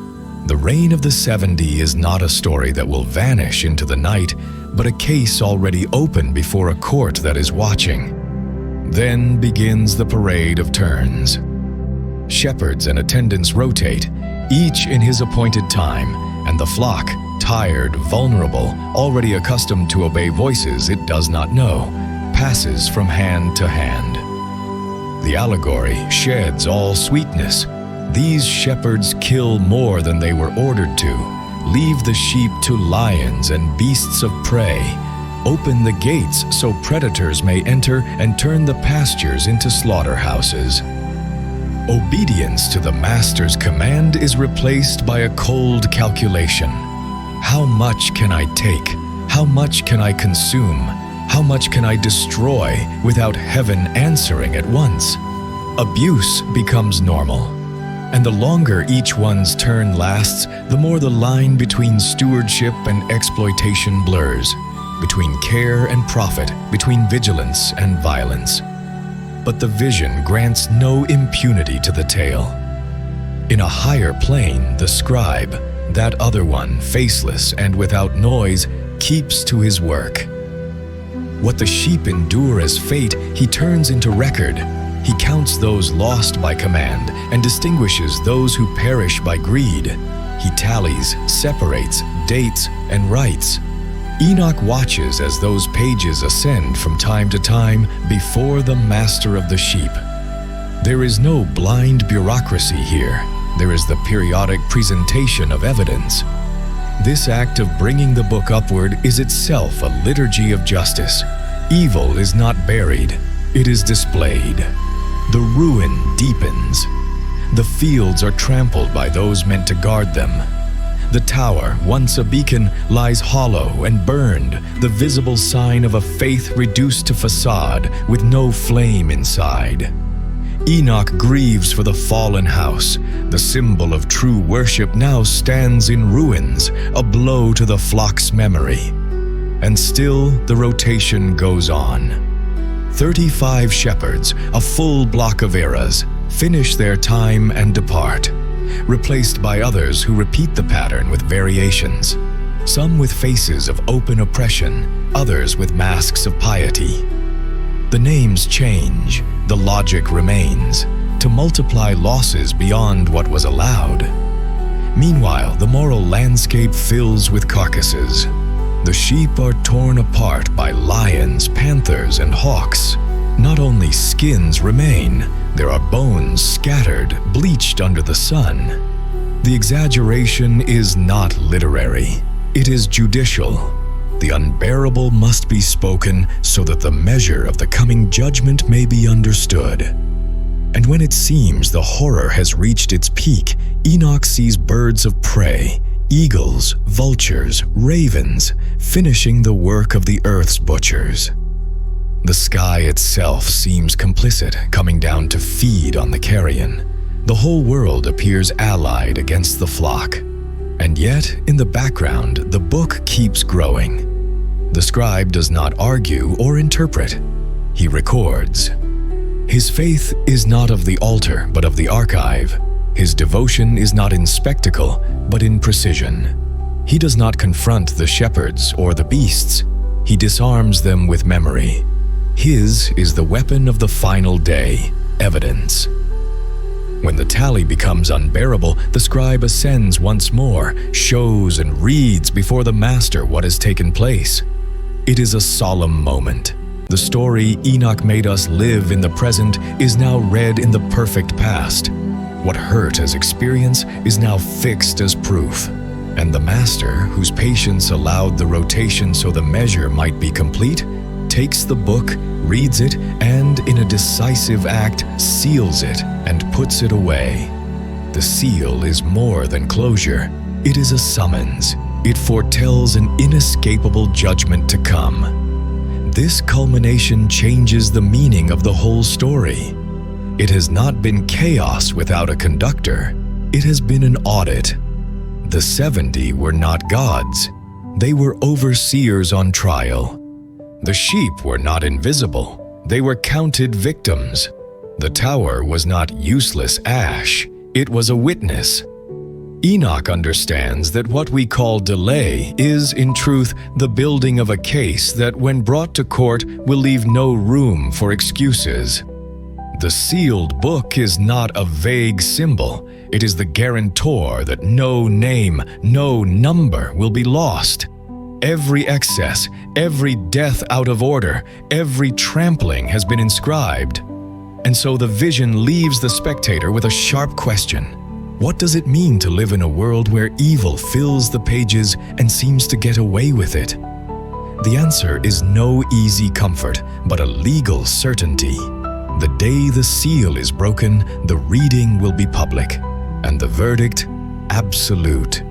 The reign of the 70 is not a story that will vanish into the night, but a case already open before a court that is watching. Then begins the parade of turns. Shepherds and attendants rotate, each in his appointed time, and the flock, tired, vulnerable, already accustomed to obey voices it does not know, passes from hand to hand. The allegory sheds all sweetness. These shepherds kill more than they were ordered to, leave the sheep to lions and beasts of prey, open the gates so predators may enter and turn the pastures into slaughterhouses. Obedience to the master's command is replaced by a cold calculation. How much can I take? How much can I consume? How much can I destroy without heaven answering at once? Abuse becomes normal. And the longer each one's turn lasts, the more the line between stewardship and exploitation blurs, between care and profit, between vigilance and violence. But the vision grants no impunity to the tale. In a higher plane, the scribe, that other one, faceless and without noise, keeps to his work. What the sheep endure as fate, he turns into record. He counts those lost by command and distinguishes those who perish by greed. He tallies, separates, dates, and writes. Enoch watches as those pages ascend from time to time before the master of the sheep. There is no blind bureaucracy here. There is the periodic presentation of evidence. This act of bringing the book upward is itself a liturgy of justice. Evil is not buried, it is displayed. The ruin deepens. The fields are trampled by those meant to guard them. The tower, once a beacon, lies hollow and burned, the visible sign of a faith reduced to facade with no flame inside. Enoch grieves for the fallen house. The symbol of true worship now stands in ruins, a blow to the flock's memory. And still the rotation goes on. 35 shepherds, a full block of eras, finish their time and depart, replaced by others who repeat the pattern with variations, some with faces of open oppression, others with masks of piety. The names change, the logic remains, to multiply losses beyond what was allowed. Meanwhile, the moral landscape fills with carcasses. The sheep are torn apart by lions, panthers, and hawks. Not only skins remain, there are bones scattered, bleached under the sun. The exaggeration is not literary. It is judicial. The unbearable must be spoken so that the measure of the coming judgment may be understood. And when it seems the horror has reached its peak, Enoch sees birds of prey, eagles, vultures, ravens, finishing the work of the earth's butchers. The sky itself seems complicit, coming down to feed on the carrion. The whole world appears allied against the flock. And yet, in the background, the book keeps growing. The scribe does not argue or interpret. He records. His faith is not of the altar, but of the archive. His devotion is not in spectacle, but in precision. He does not confront the shepherds or the beasts. He disarms them with memory. His is the weapon of the final day, evidence. When the tally becomes unbearable, the scribe ascends once more, shows and reads before the master what has taken place. It is a solemn moment. The story Enoch made us live in the present is now read in the perfect past. What hurt as experience is now fixed as proof. And the master, whose patience allowed the rotation so the measure might be complete, takes the book, reads it, and in a decisive act seals it and puts it away. The seal is more than closure. It is a summons. It foretells an inescapable judgment to come. This culmination changes the meaning of the whole story. It has not been chaos without a conductor. It has been an audit. The 70 were not gods. They were overseers on trial. The sheep were not invisible. They were counted victims. The tower was not useless ash. It was a witness. Enoch understands that what we call delay is, in truth, the building of a case that, when brought to court, will leave no room for excuses. The sealed book is not a vague symbol. It is the guarantor that no name, no number will be lost. Every excess, every death out of order, every trampling has been inscribed. And so the vision leaves the spectator with a sharp question. What does it mean to live in a world where evil fills the pages and seems to get away with it? The answer is no easy comfort, but a legal certainty. The day the seal is broken, the reading will be public, and the verdict, absolute.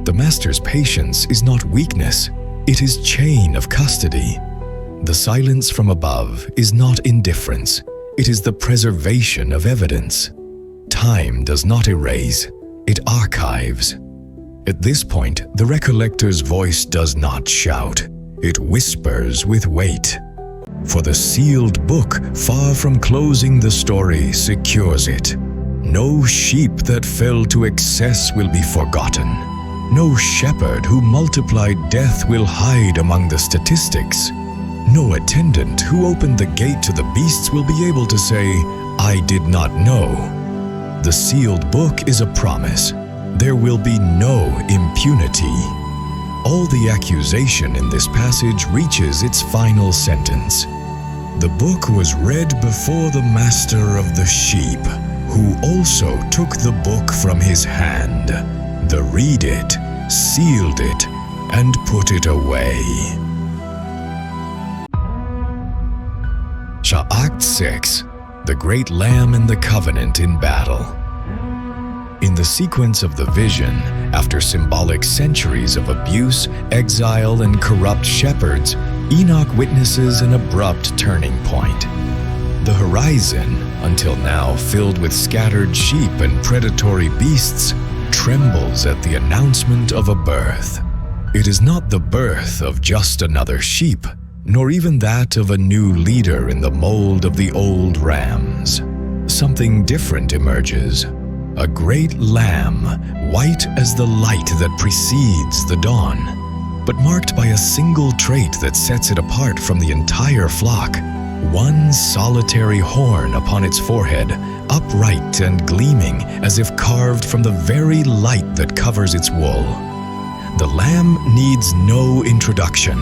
The master's patience is not weakness, it is chain of custody. The silence from above is not indifference, it is the preservation of evidence. Time does not erase, it archives. At this point, the recollector's voice does not shout, it whispers with weight. For the sealed book, far from closing the story, secures it. No sheep that fell to excess will be forgotten. No shepherd who multiplied death will hide among the statistics. No attendant who opened the gate to the beasts will be able to say, "I did not know." The sealed book is a promise. There will be no impunity. All the accusation in this passage reaches its final sentence. The book was read before the master of the sheep, who also took the book from his hand. The read it, sealed it, and put it away. Act 6. The Great Lamb and the Covenant in Battle. In the sequence of the vision, after symbolic centuries of abuse, exile, and corrupt shepherds, Enoch witnesses an abrupt turning point. The horizon, until now filled with scattered sheep and predatory beasts, trembles at the announcement of a birth. It is not the birth of just another sheep, nor even that of a new leader in the mold of the old rams. Something different emerges. A great lamb, white as the light that precedes the dawn, but marked by a single trait that sets it apart from the entire flock. One solitary horn upon its forehead, upright and gleaming as if carved from the very light that covers its wool. The lamb needs no introduction.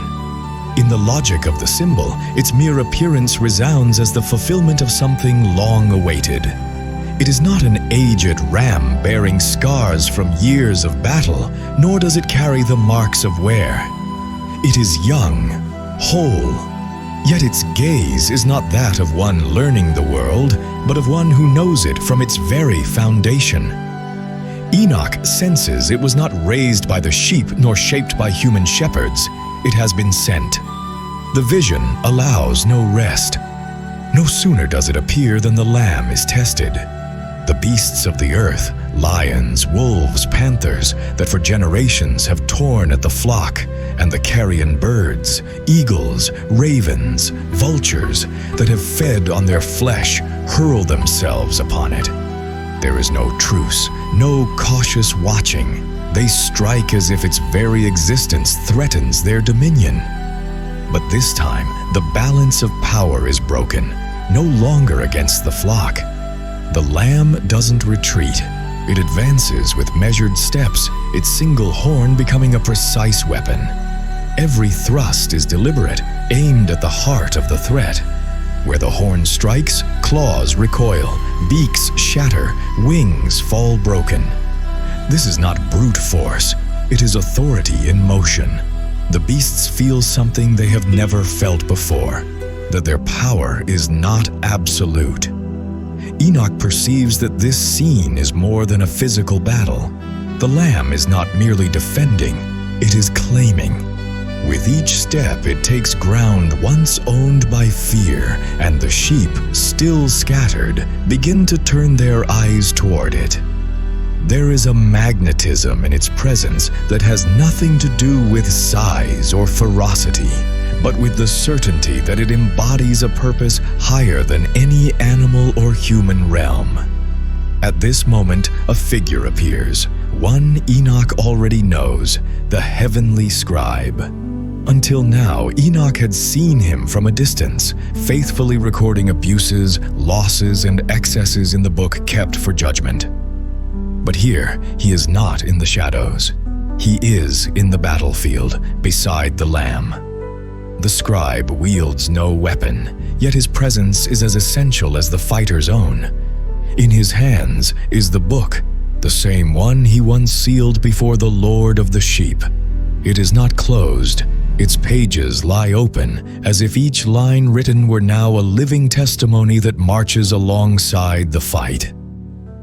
In the logic of the symbol, its mere appearance resounds as the fulfillment of something long awaited. It is not an aged ram bearing scars from years of battle, nor does it carry the marks of wear. It is young, whole, yet its gaze is not that of one learning the world, but of one who knows it from its very foundation. Enoch senses it was not raised by the sheep nor shaped by human shepherds. It has been sent. The vision allows no rest. No sooner does it appear than the lamb is tested. The beasts of the earth, lions, wolves, panthers, that for generations have torn at the flock, and the carrion birds, eagles, ravens, vultures, that have fed on their flesh, hurl themselves upon it. There is no truce, no cautious watching. They strike as if its very existence threatens their dominion. But this time, the balance of power is broken, no longer against the flock. The lamb doesn't retreat. It advances with measured steps, its single horn becoming a precise weapon. Every thrust is deliberate, aimed at the heart of the threat. Where the horn strikes, claws recoil, beaks shatter, wings fall broken. This is not brute force. It is authority in motion. The beasts feel something they have never felt before, that their power is not absolute. Enoch perceives that this scene is more than a physical battle. The lamb is not merely defending, it is claiming. With each step, it takes ground once owned by fear, and the sheep, still scattered, begin to turn their eyes toward it. There is a magnetism in its presence that has nothing to do with size or ferocity, but with the certainty that it embodies a purpose higher than any animal or human realm. At this moment, a figure appears, one Enoch already knows, the heavenly scribe. Until now, Enoch had seen him from a distance, faithfully recording abuses, losses, and excesses in the book kept for judgment. But here, he is not in the shadows. He is in the battlefield, beside the Lamb. The scribe wields no weapon, yet his presence is as essential as the fighter's own. In his hands is the book, the same one he once sealed before the Lord of the sheep. It is not closed. Its pages lie open, as if each line written were now a living testimony that marches alongside the fight.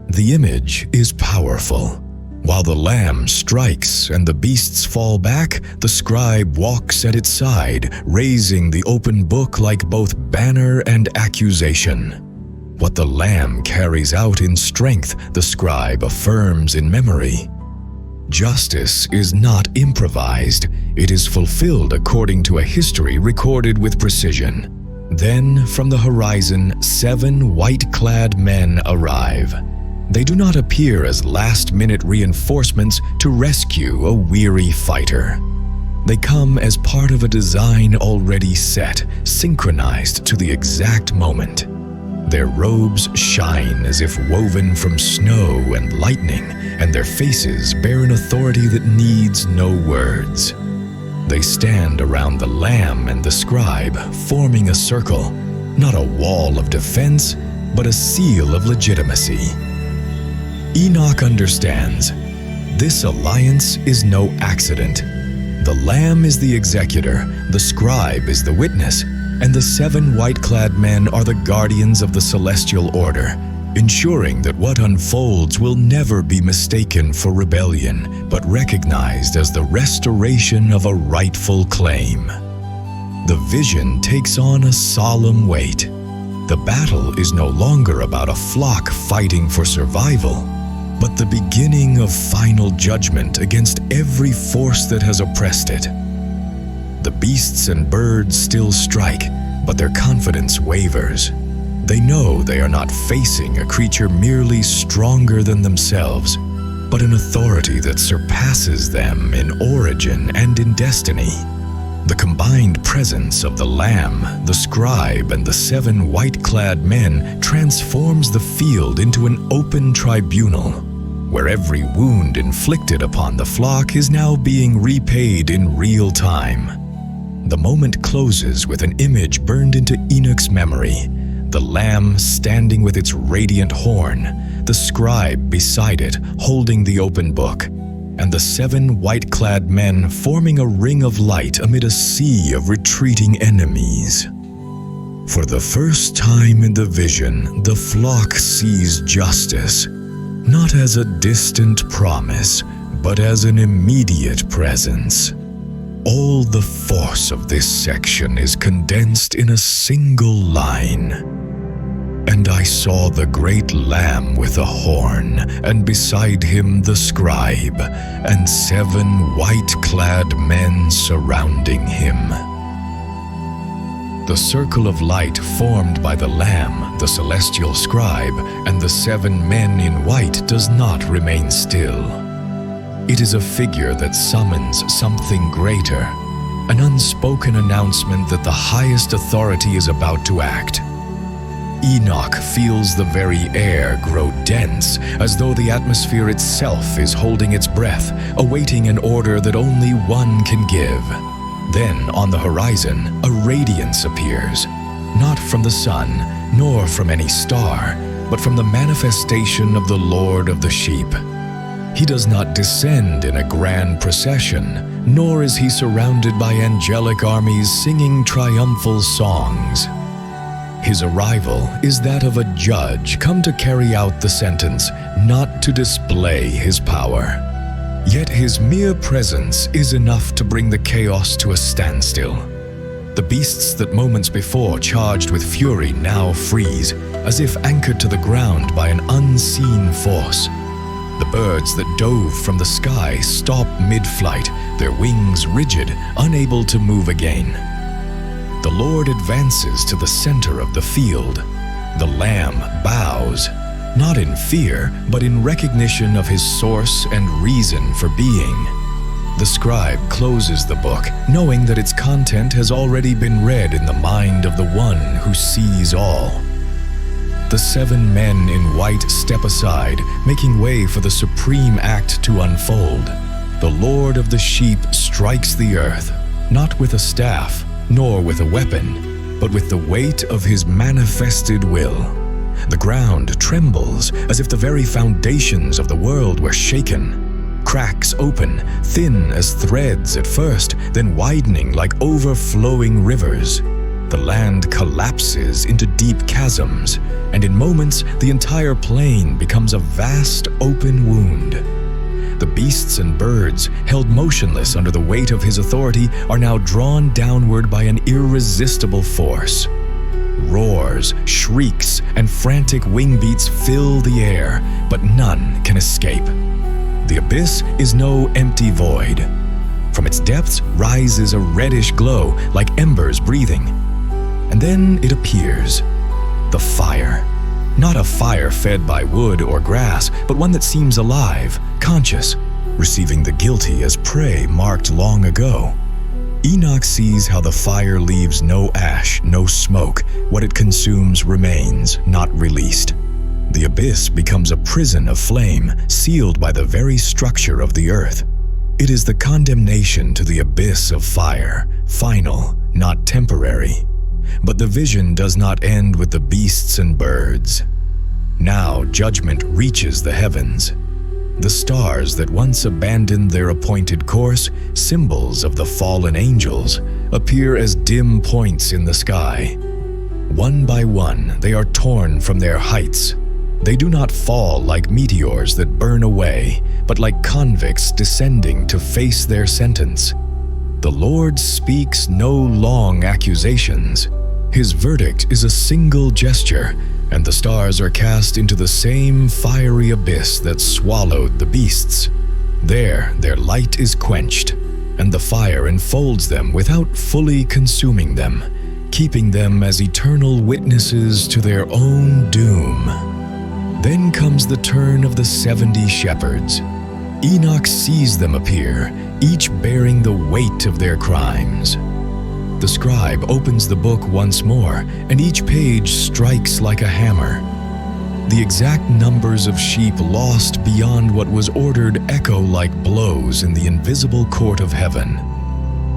The image is powerful. While the lamb strikes and the beasts fall back, the scribe walks at its side, raising the open book like both banner and accusation. What the lamb carries out in strength, the scribe affirms in memory. Justice is not improvised. It is fulfilled according to a history recorded with precision. Then, from the horizon, 7 white-clad men arrive. They do not appear as last-minute reinforcements to rescue a weary fighter. They come as part of a design already set, synchronized to the exact moment. Their robes shine as if woven from snow and lightning, and their faces bear an authority that needs no words. They stand around the lamb and the scribe, forming a circle, not a wall of defense, but a seal of legitimacy. Enoch understands. This alliance is no accident. The lamb is the executor, the scribe is the witness, and the 7 white-clad men are the guardians of the celestial order. ensuring that what unfolds will never be mistaken for rebellion, but recognized as the restoration of a rightful claim. The vision takes on a solemn weight. The battle is no longer about a flock fighting for survival, but the beginning of final judgment against every force that has oppressed it. The beasts and birds still strike, but their confidence wavers. They know they are not facing a creature merely stronger than themselves, but an authority that surpasses them in origin and in destiny. The combined presence of the Lamb, the scribe, and the 7 white-clad men transforms the field into an open tribunal, where every wound inflicted upon the flock is now being repaid in real time. The moment closes with an image burned into Enoch's memory: the Lamb standing with its radiant horn, the scribe beside it holding the open book, and the 7 white-clad men forming a ring of light amid a sea of retreating enemies. For the first time in the vision, the flock sees justice, not as a distant promise, but as an immediate presence. All the force of this section is condensed in a single line. And I saw the great Lamb with a horn, and beside him the scribe, and 7 white-clad men surrounding him. The circle of light formed by the Lamb, the celestial scribe, and the 7 men in white does not remain still. It is a figure that summons something greater, an unspoken announcement that the highest authority is about to act. Enoch feels the very air grow dense, as though the atmosphere itself is holding its breath, awaiting an order that only one can give. Then, on the horizon, a radiance appears, not from the sun, nor from any star, but from the manifestation of the Lord of the sheep. He does not descend in a grand procession, nor is he surrounded by angelic armies singing triumphal songs. His arrival is that of a judge come to carry out the sentence, not to display his power. Yet his mere presence is enough to bring the chaos to a standstill. The beasts that moments before charged with fury now freeze, as if anchored to the ground by an unseen force. The birds that dove from the sky stop mid-flight, their wings rigid, unable to move again. The Lord advances to the center of the field. The Lamb bows, not in fear, but in recognition of his source and reason for being. The scribe closes the book, knowing that its content has already been read in the mind of the one who sees all. The 7 men in white step aside, making way for the supreme act to unfold. The Lord of the sheep strikes the earth, not with a staff, nor with a weapon, but with the weight of his manifested will. The ground trembles as if the very foundations of the world were shaken. Cracks open, thin as threads at first, then widening like overflowing rivers. The land collapses into deep chasms, and in moments the entire plain becomes a vast open wound. The beasts and birds, held motionless under the weight of his authority, are now drawn downward by an irresistible force. Roars, shrieks, and frantic wing beats fill the air, but none can escape. The abyss is no empty void. From its depths rises a reddish glow, like embers breathing. And then it appears, the fire. Not a fire fed by wood or grass, but one that seems alive, conscious, receiving the guilty as prey marked long ago. Enoch sees how the fire leaves no ash, no smoke. What it consumes remains, not released. The abyss becomes a prison of flame, sealed by the very structure of the earth. It is the condemnation to the abyss of fire, final, not temporary. But the vision does not end with the beasts and birds. Now judgment reaches the heavens. The stars that once abandoned their appointed course, symbols of the fallen angels, appear as dim points in the sky. One by one, they are torn from their heights. They do not fall like meteors that burn away, but like convicts descending to face their sentence. The Lord speaks no long accusations. His verdict is a single gesture, and the stars are cast into the same fiery abyss that swallowed the beasts. There their light is quenched, and the fire enfolds them without fully consuming them, keeping them as eternal witnesses to their own doom. Then comes the turn of the 70 shepherds. Enoch sees them appear, each bearing the weight of their crimes. The scribe opens the book once more, and each page strikes like a hammer. The exact numbers of sheep lost beyond what was ordered echo like blows in the invisible court of heaven.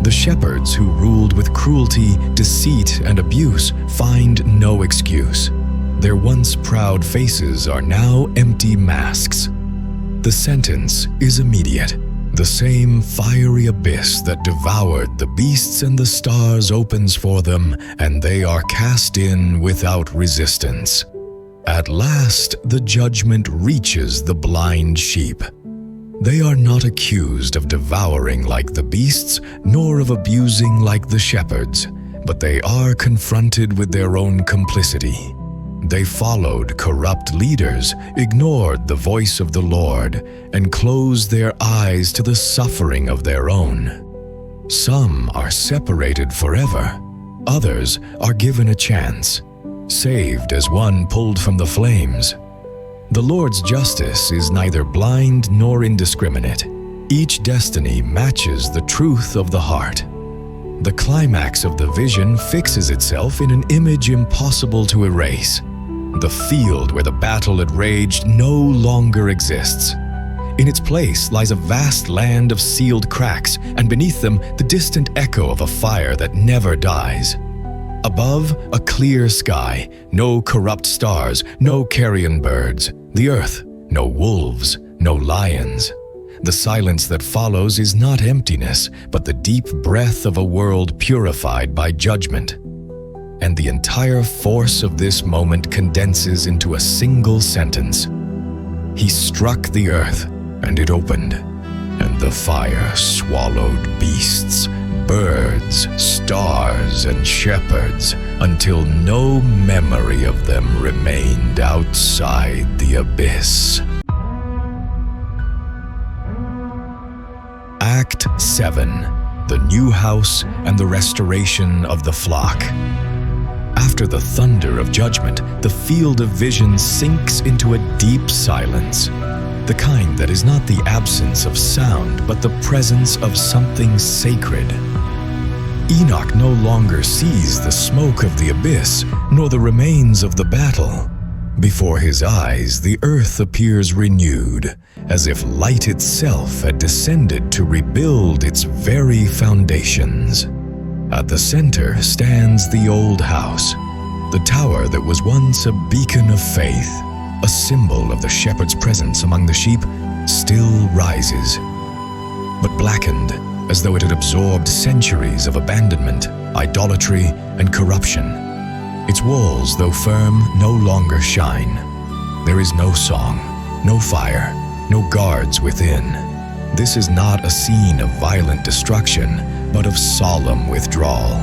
The shepherds who ruled with cruelty, deceit, and abuse find no excuse. Their once proud faces are now empty masks. The sentence is immediate. The same fiery abyss that devoured the beasts and the stars opens for them, and they are cast in without resistance. At last, the judgment reaches the blind sheep. They are not accused of devouring like the beasts, nor of abusing like the shepherds, but they are confronted with their own complicity. They followed corrupt leaders, ignored the voice of the Lord, and closed their eyes to the suffering of their own. Some are separated forever. Others are given a chance, saved as one pulled from the flames. The Lord's justice is neither blind nor indiscriminate. Each destiny matches the truth of the heart. The climax of the vision fixes itself in an image impossible to erase. The field where the battle had raged no longer exists. In its place lies a vast land of sealed cracks, and beneath them the distant echo of a fire that never dies. Above, a clear sky, no corrupt stars, no carrion birds. The earth, no wolves, no lions. The silence that follows is not emptiness, but the deep breath of a world purified by judgment. And the entire force of this moment condenses into a single sentence. He struck the earth, and it opened, and the fire swallowed beasts, birds, stars, and shepherds, until no memory of them remained outside the abyss. Act 7. The New House and the Restoration of the Flock. After the thunder of judgment, the field of vision sinks into a deep silence, the kind that is not the absence of sound, but the presence of something sacred. Enoch no longer sees the smoke of the abyss, nor the remains of the battle. Before his eyes, the earth appears renewed, as if light itself had descended to rebuild its very foundations. At the center stands the old house, the tower that was once a beacon of faith, a symbol of the shepherd's presence among the sheep, still rises. But blackened, as though it had absorbed centuries of abandonment, idolatry, and corruption. Its walls, though firm, no longer shine. There is no song, no fire, no guards within. This is not a scene of violent destruction, but of solemn withdrawal.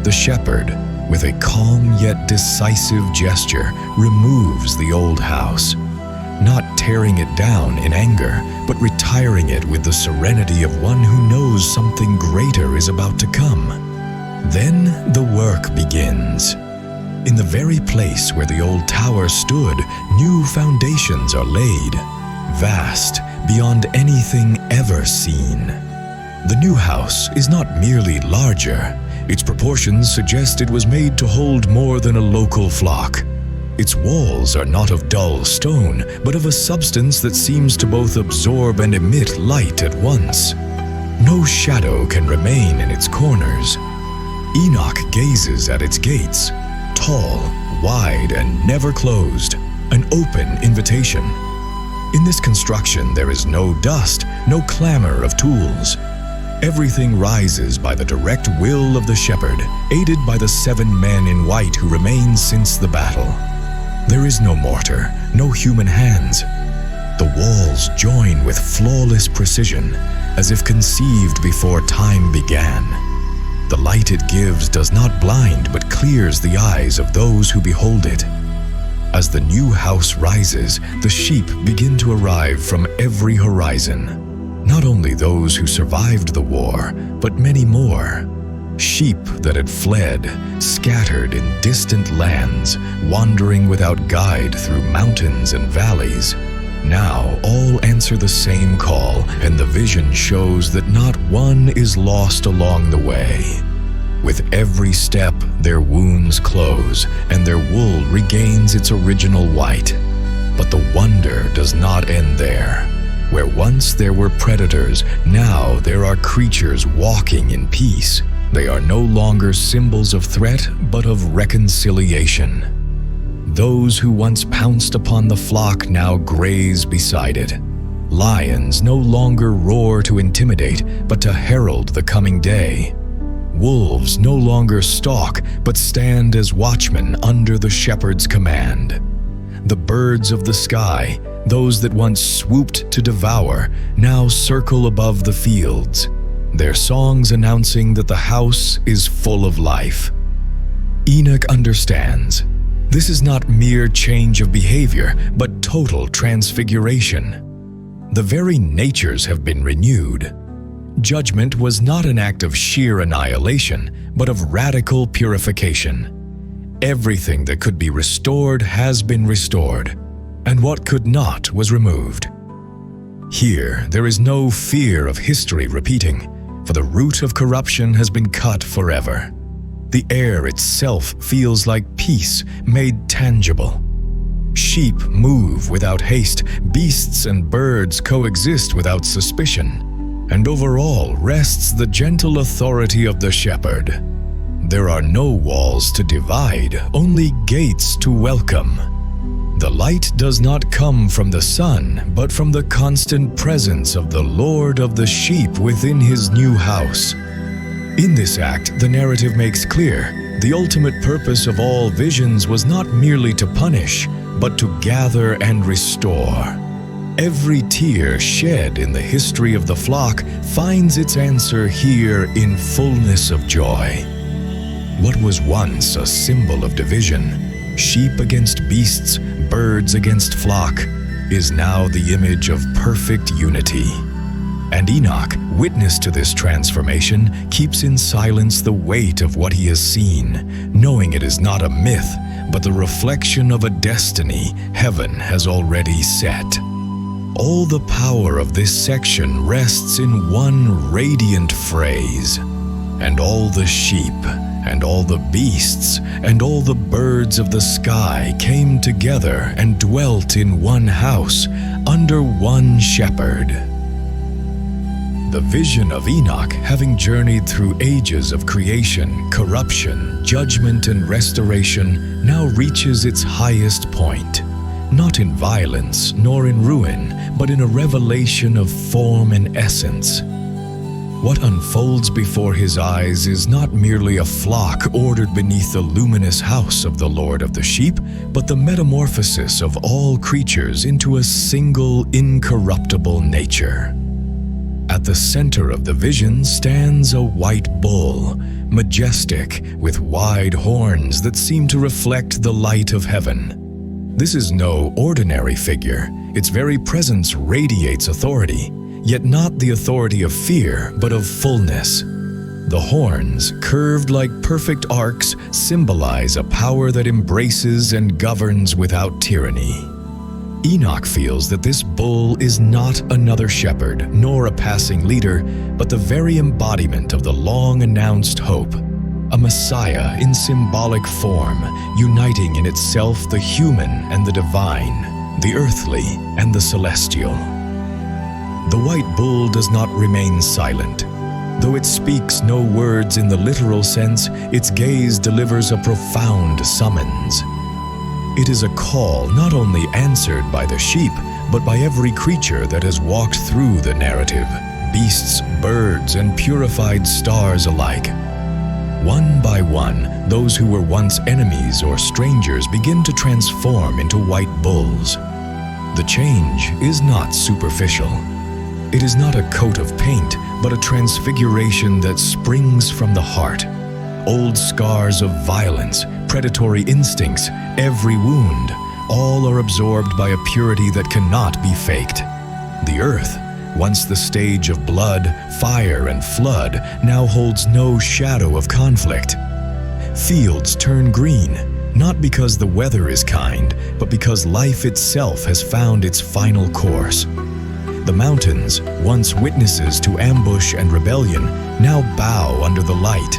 The shepherd, with a calm yet decisive gesture, removes the old house, not tearing it down in anger, but retiring it with the serenity of one who knows something greater is about to come. Then the work begins. In the very place where the old tower stood, new foundations are laid, vast beyond anything ever seen. The new house is not merely larger. Its proportions suggest it was made to hold more than a local flock. Its walls are not of dull stone, but of a substance that seems to both absorb and emit light at once. No shadow can remain in its corners. Enoch gazes at its gates, tall, wide, and never closed, an open invitation. In this construction there is no dust, no clamor of tools. Everything rises by the direct will of the shepherd, aided by the 7 men in white who remain since the battle. There is no mortar, no human hands. The walls join with flawless precision, as if conceived before time began. The light it gives does not blind, but clears the eyes of those who behold it. As the new house rises, the sheep begin to arrive from every horizon. Not only those who survived the war, but many more. Sheep that had fled, scattered in distant lands, wandering without guide through mountains and valleys. Now all answer the same call, and the vision shows that not one is lost along the way. With every step, their wounds close, and their wool regains its original white. But the wonder does not end there. Where once there were predators, now there are creatures walking in peace. They are no longer symbols of threat, but of reconciliation. Those who once pounced upon the flock now graze beside it. Lions no longer roar to intimidate, but to herald the coming day. Wolves no longer stalk, but stand as watchmen under the shepherd's command. The birds of the sky, those that once swooped to devour, now circle above the fields, their songs announcing that the house is full of life. Enoch understands. This is not mere change of behavior, but total transfiguration. The very natures have been renewed. Judgment was not an act of sheer annihilation, but of radical purification. Everything that could be restored has been restored, and what could not was removed. Here, there is no fear of history repeating, for the root of corruption has been cut forever. The air itself feels like peace made tangible. Sheep move without haste, beasts and birds coexist without suspicion, and over all rests the gentle authority of the shepherd. There are no walls to divide, only gates to welcome. The light does not come from the sun, but from the constant presence of the Lord of the sheep within his new house. In this act, the narrative makes clear, the ultimate purpose of all visions was not merely to punish, but to gather and restore. Every tear shed in the history of the flock finds its answer here in fullness of joy. What was once a symbol of division, sheep against beasts, birds against flock, is now the image of perfect unity. And Enoch, witness to this transformation, keeps in silence the weight of what he has seen, knowing it is not a myth, but the reflection of a destiny heaven has already set. All the power of this section rests in one radiant phrase. And all the sheep, and all the beasts, and all the birds of the sky came together and dwelt in one house, under one shepherd. The vision of Enoch, having journeyed through ages of creation, corruption, judgment, and restoration, now reaches its highest point, not in violence nor in ruin, but in a revelation of form and essence. What unfolds before his eyes is not merely a flock ordered beneath the luminous house of the Lord of the sheep, but the metamorphosis of all creatures into a single incorruptible nature. At the center of the vision stands a white bull, majestic, with wide horns that seem to reflect the light of heaven. This is no ordinary figure. Its very presence radiates authority, yet not the authority of fear, but of fullness. The horns, curved like perfect arcs, symbolize a power that embraces and governs without tyranny. Enoch feels that this bull is not another shepherd, nor a passing leader, but the very embodiment of the long-announced hope, a Messiah in symbolic form, uniting in itself the human and the divine, the earthly and the celestial. The white bull does not remain silent. Though it speaks no words in the literal sense, its gaze delivers a profound summons. It is a call not only answered by the sheep, but by every creature that has walked through the narrative, beasts, birds, and purified stars alike. One by one, those who were once enemies or strangers begin to transform into white bulls. The change is not superficial. It is not a coat of paint, but a transfiguration that springs from the heart. Old scars of violence, predatory instincts, every wound, all are absorbed by a purity that cannot be faked. The earth, once the stage of blood, fire, and flood, now holds no shadow of conflict. Fields turn green, not because the weather is kind, but because life itself has found its final course. The mountains, once witnesses to ambush and rebellion, now bow under the light.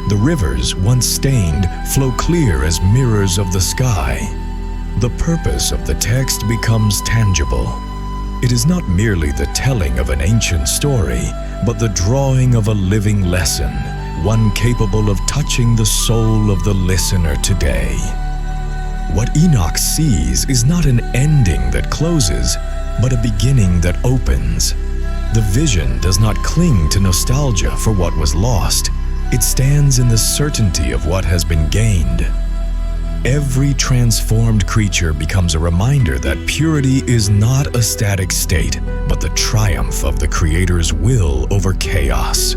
The rivers, once stained, flow clear as mirrors of the sky. The purpose of the text becomes tangible. It is not merely the telling of an ancient story, but the drawing of a living lesson, one capable of touching the soul of the listener today. What Enoch sees is not an ending that closes, but a beginning that opens. The vision does not cling to nostalgia for what was lost. It stands in the certainty of what has been gained. Every transformed creature becomes a reminder that purity is not a static state, but the triumph of the Creator's will over chaos.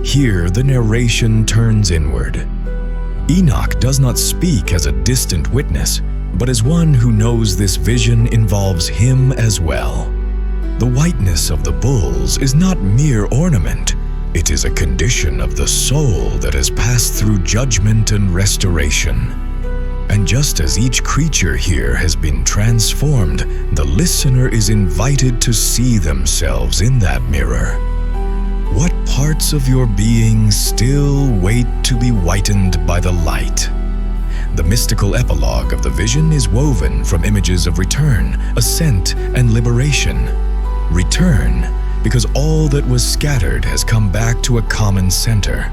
Here, the narration turns inward. Enoch does not speak as a distant witness, but as one who knows this vision involves him as well. The whiteness of the bulls is not mere ornament. It is a condition of the soul that has passed through judgment and restoration. And just as each creature here has been transformed, the listener is invited to see themselves in that mirror. What parts of your being still wait to be whitened by the light? The mystical epilogue of the vision is woven from images of return, ascent, and liberation. Return, because all that was scattered has come back to a common center.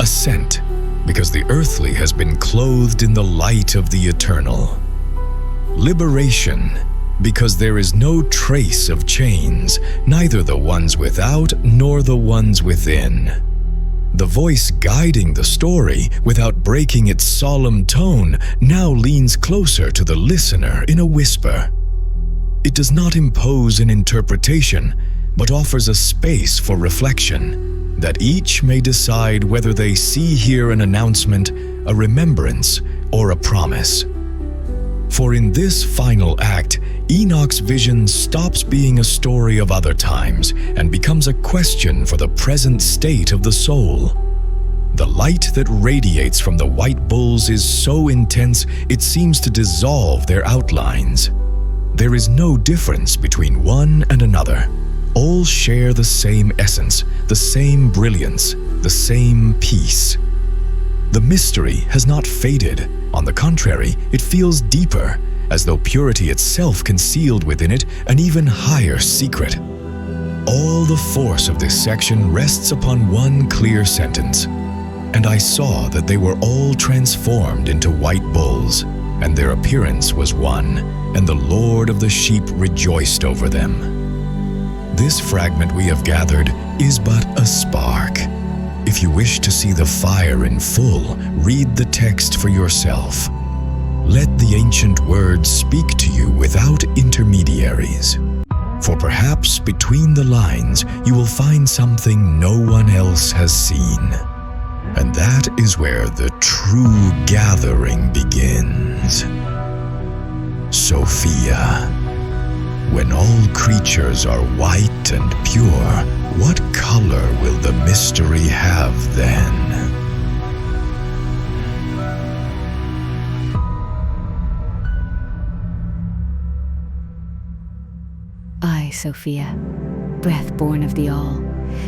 Ascent, because the earthly has been clothed in the light of the eternal. Liberation, because there is no trace of chains, neither the ones without nor the ones within. The voice guiding the story, without breaking its solemn tone, now leans closer to the listener in a whisper. It does not impose an interpretation, but offers a space for reflection, that each may decide whether they see here an announcement, a remembrance, or a promise. For in this final act, Enoch's vision stops being a story of other times and becomes a question for the present state of the soul. The light that radiates from the white bulls is so intense it seems to dissolve their outlines. There is no difference between one and another. All share the same essence, the same brilliance, the same peace. The mystery has not faded. On the contrary, it feels deeper, as though purity itself concealed within it an even higher secret. All the force of this section rests upon one clear sentence. And I saw that they were all transformed into white bulls, and their appearance was one, and the Lord of the sheep rejoiced over them. This fragment we have gathered is but a spark. If you wish to see the fire in full, read the text for yourself. Let the ancient words speak to you without intermediaries. For perhaps between the lines you will find something no one else has seen. And that is where the true gathering begins. Sophia. When all creatures are white and pure, what color will the mystery have then? I, Sophia, breath born of the All,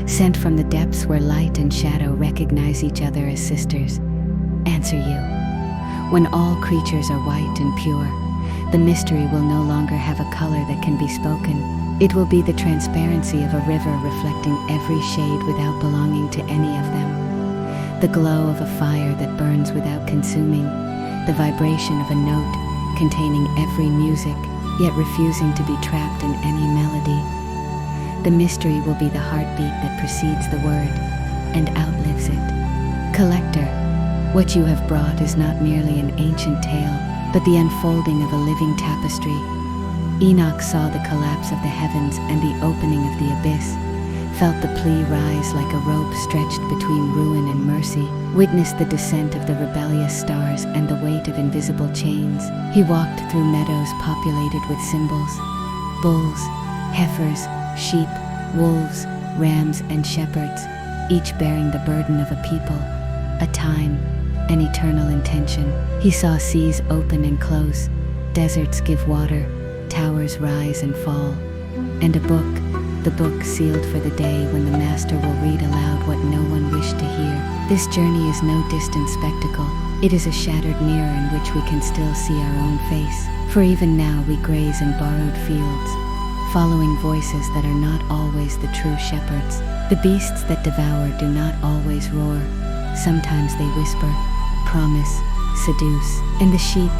sent from the depths where light and shadow recognize each other as sisters, answer you. When all creatures are white and pure, the mystery will no longer have a color that can be spoken. It will be the transparency of a river reflecting every shade without belonging to any of them. The glow of a fire that burns without consuming. The vibration of a note containing every music, yet refusing to be trapped in any melody. The mystery will be the heartbeat that precedes the word and outlives it. Collector, what you have brought is not merely an ancient tale, but the unfolding of a living tapestry. Enoch saw the collapse of the heavens and the opening of the abyss, felt the plea rise like a rope stretched between ruin and mercy, witnessed the descent of the rebellious stars and the weight of invisible chains. He walked through meadows populated with symbols: bulls, heifers, sheep, wolves, rams, and shepherds, each bearing the burden of a people, a time, an eternal intention. He saw seas open and close, deserts give water, towers rise and fall, and a book, the book sealed for the day when the Master will read aloud what no one wished to hear. This journey is no distant spectacle. It is a shattered mirror in which we can still see our own face. For even now we graze in borrowed fields, following voices that are not always the true shepherds. The beasts that devour do not always roar. Sometimes they whisper, promise, seduce, and the sheep,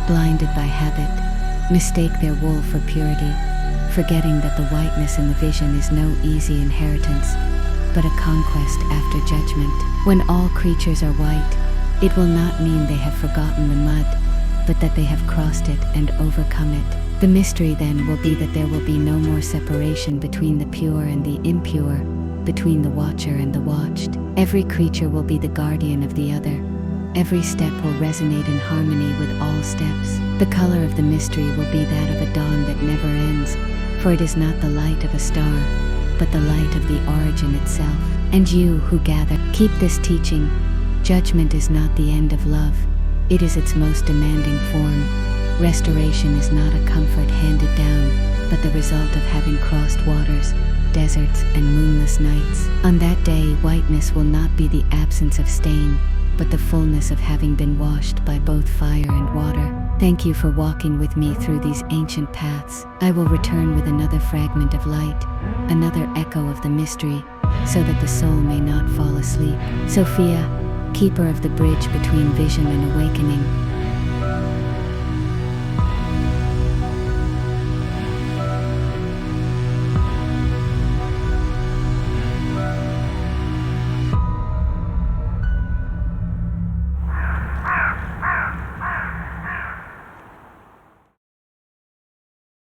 blinded by habit, mistake their wool for purity, forgetting that the whiteness in the vision is no easy inheritance, but a conquest after judgment. When all creatures are white, it will not mean they have forgotten the mud, but that they have crossed it and overcome it. The mystery then will be that there will be no more separation between the pure and the impure, between the watcher and the watched. Every creature will be the guardian of the other. Every step will resonate in harmony with all steps. The color of the mystery will be that of a dawn that never ends, for it is not the light of a star, but the light of the origin itself. And you who gather, keep this teaching. Judgment is not the end of love. It is its most demanding form. Restoration is not a comfort handed down, but the result of having crossed waters, deserts, and moonless nights. On that day, whiteness will not be the absence of stain, but the fullness of having been washed by both fire and water. Thank you for walking with me through these ancient paths. I will return with another fragment of light, another echo of the mystery, so that the soul may not fall asleep. Sophia, keeper of the bridge between vision and awakening,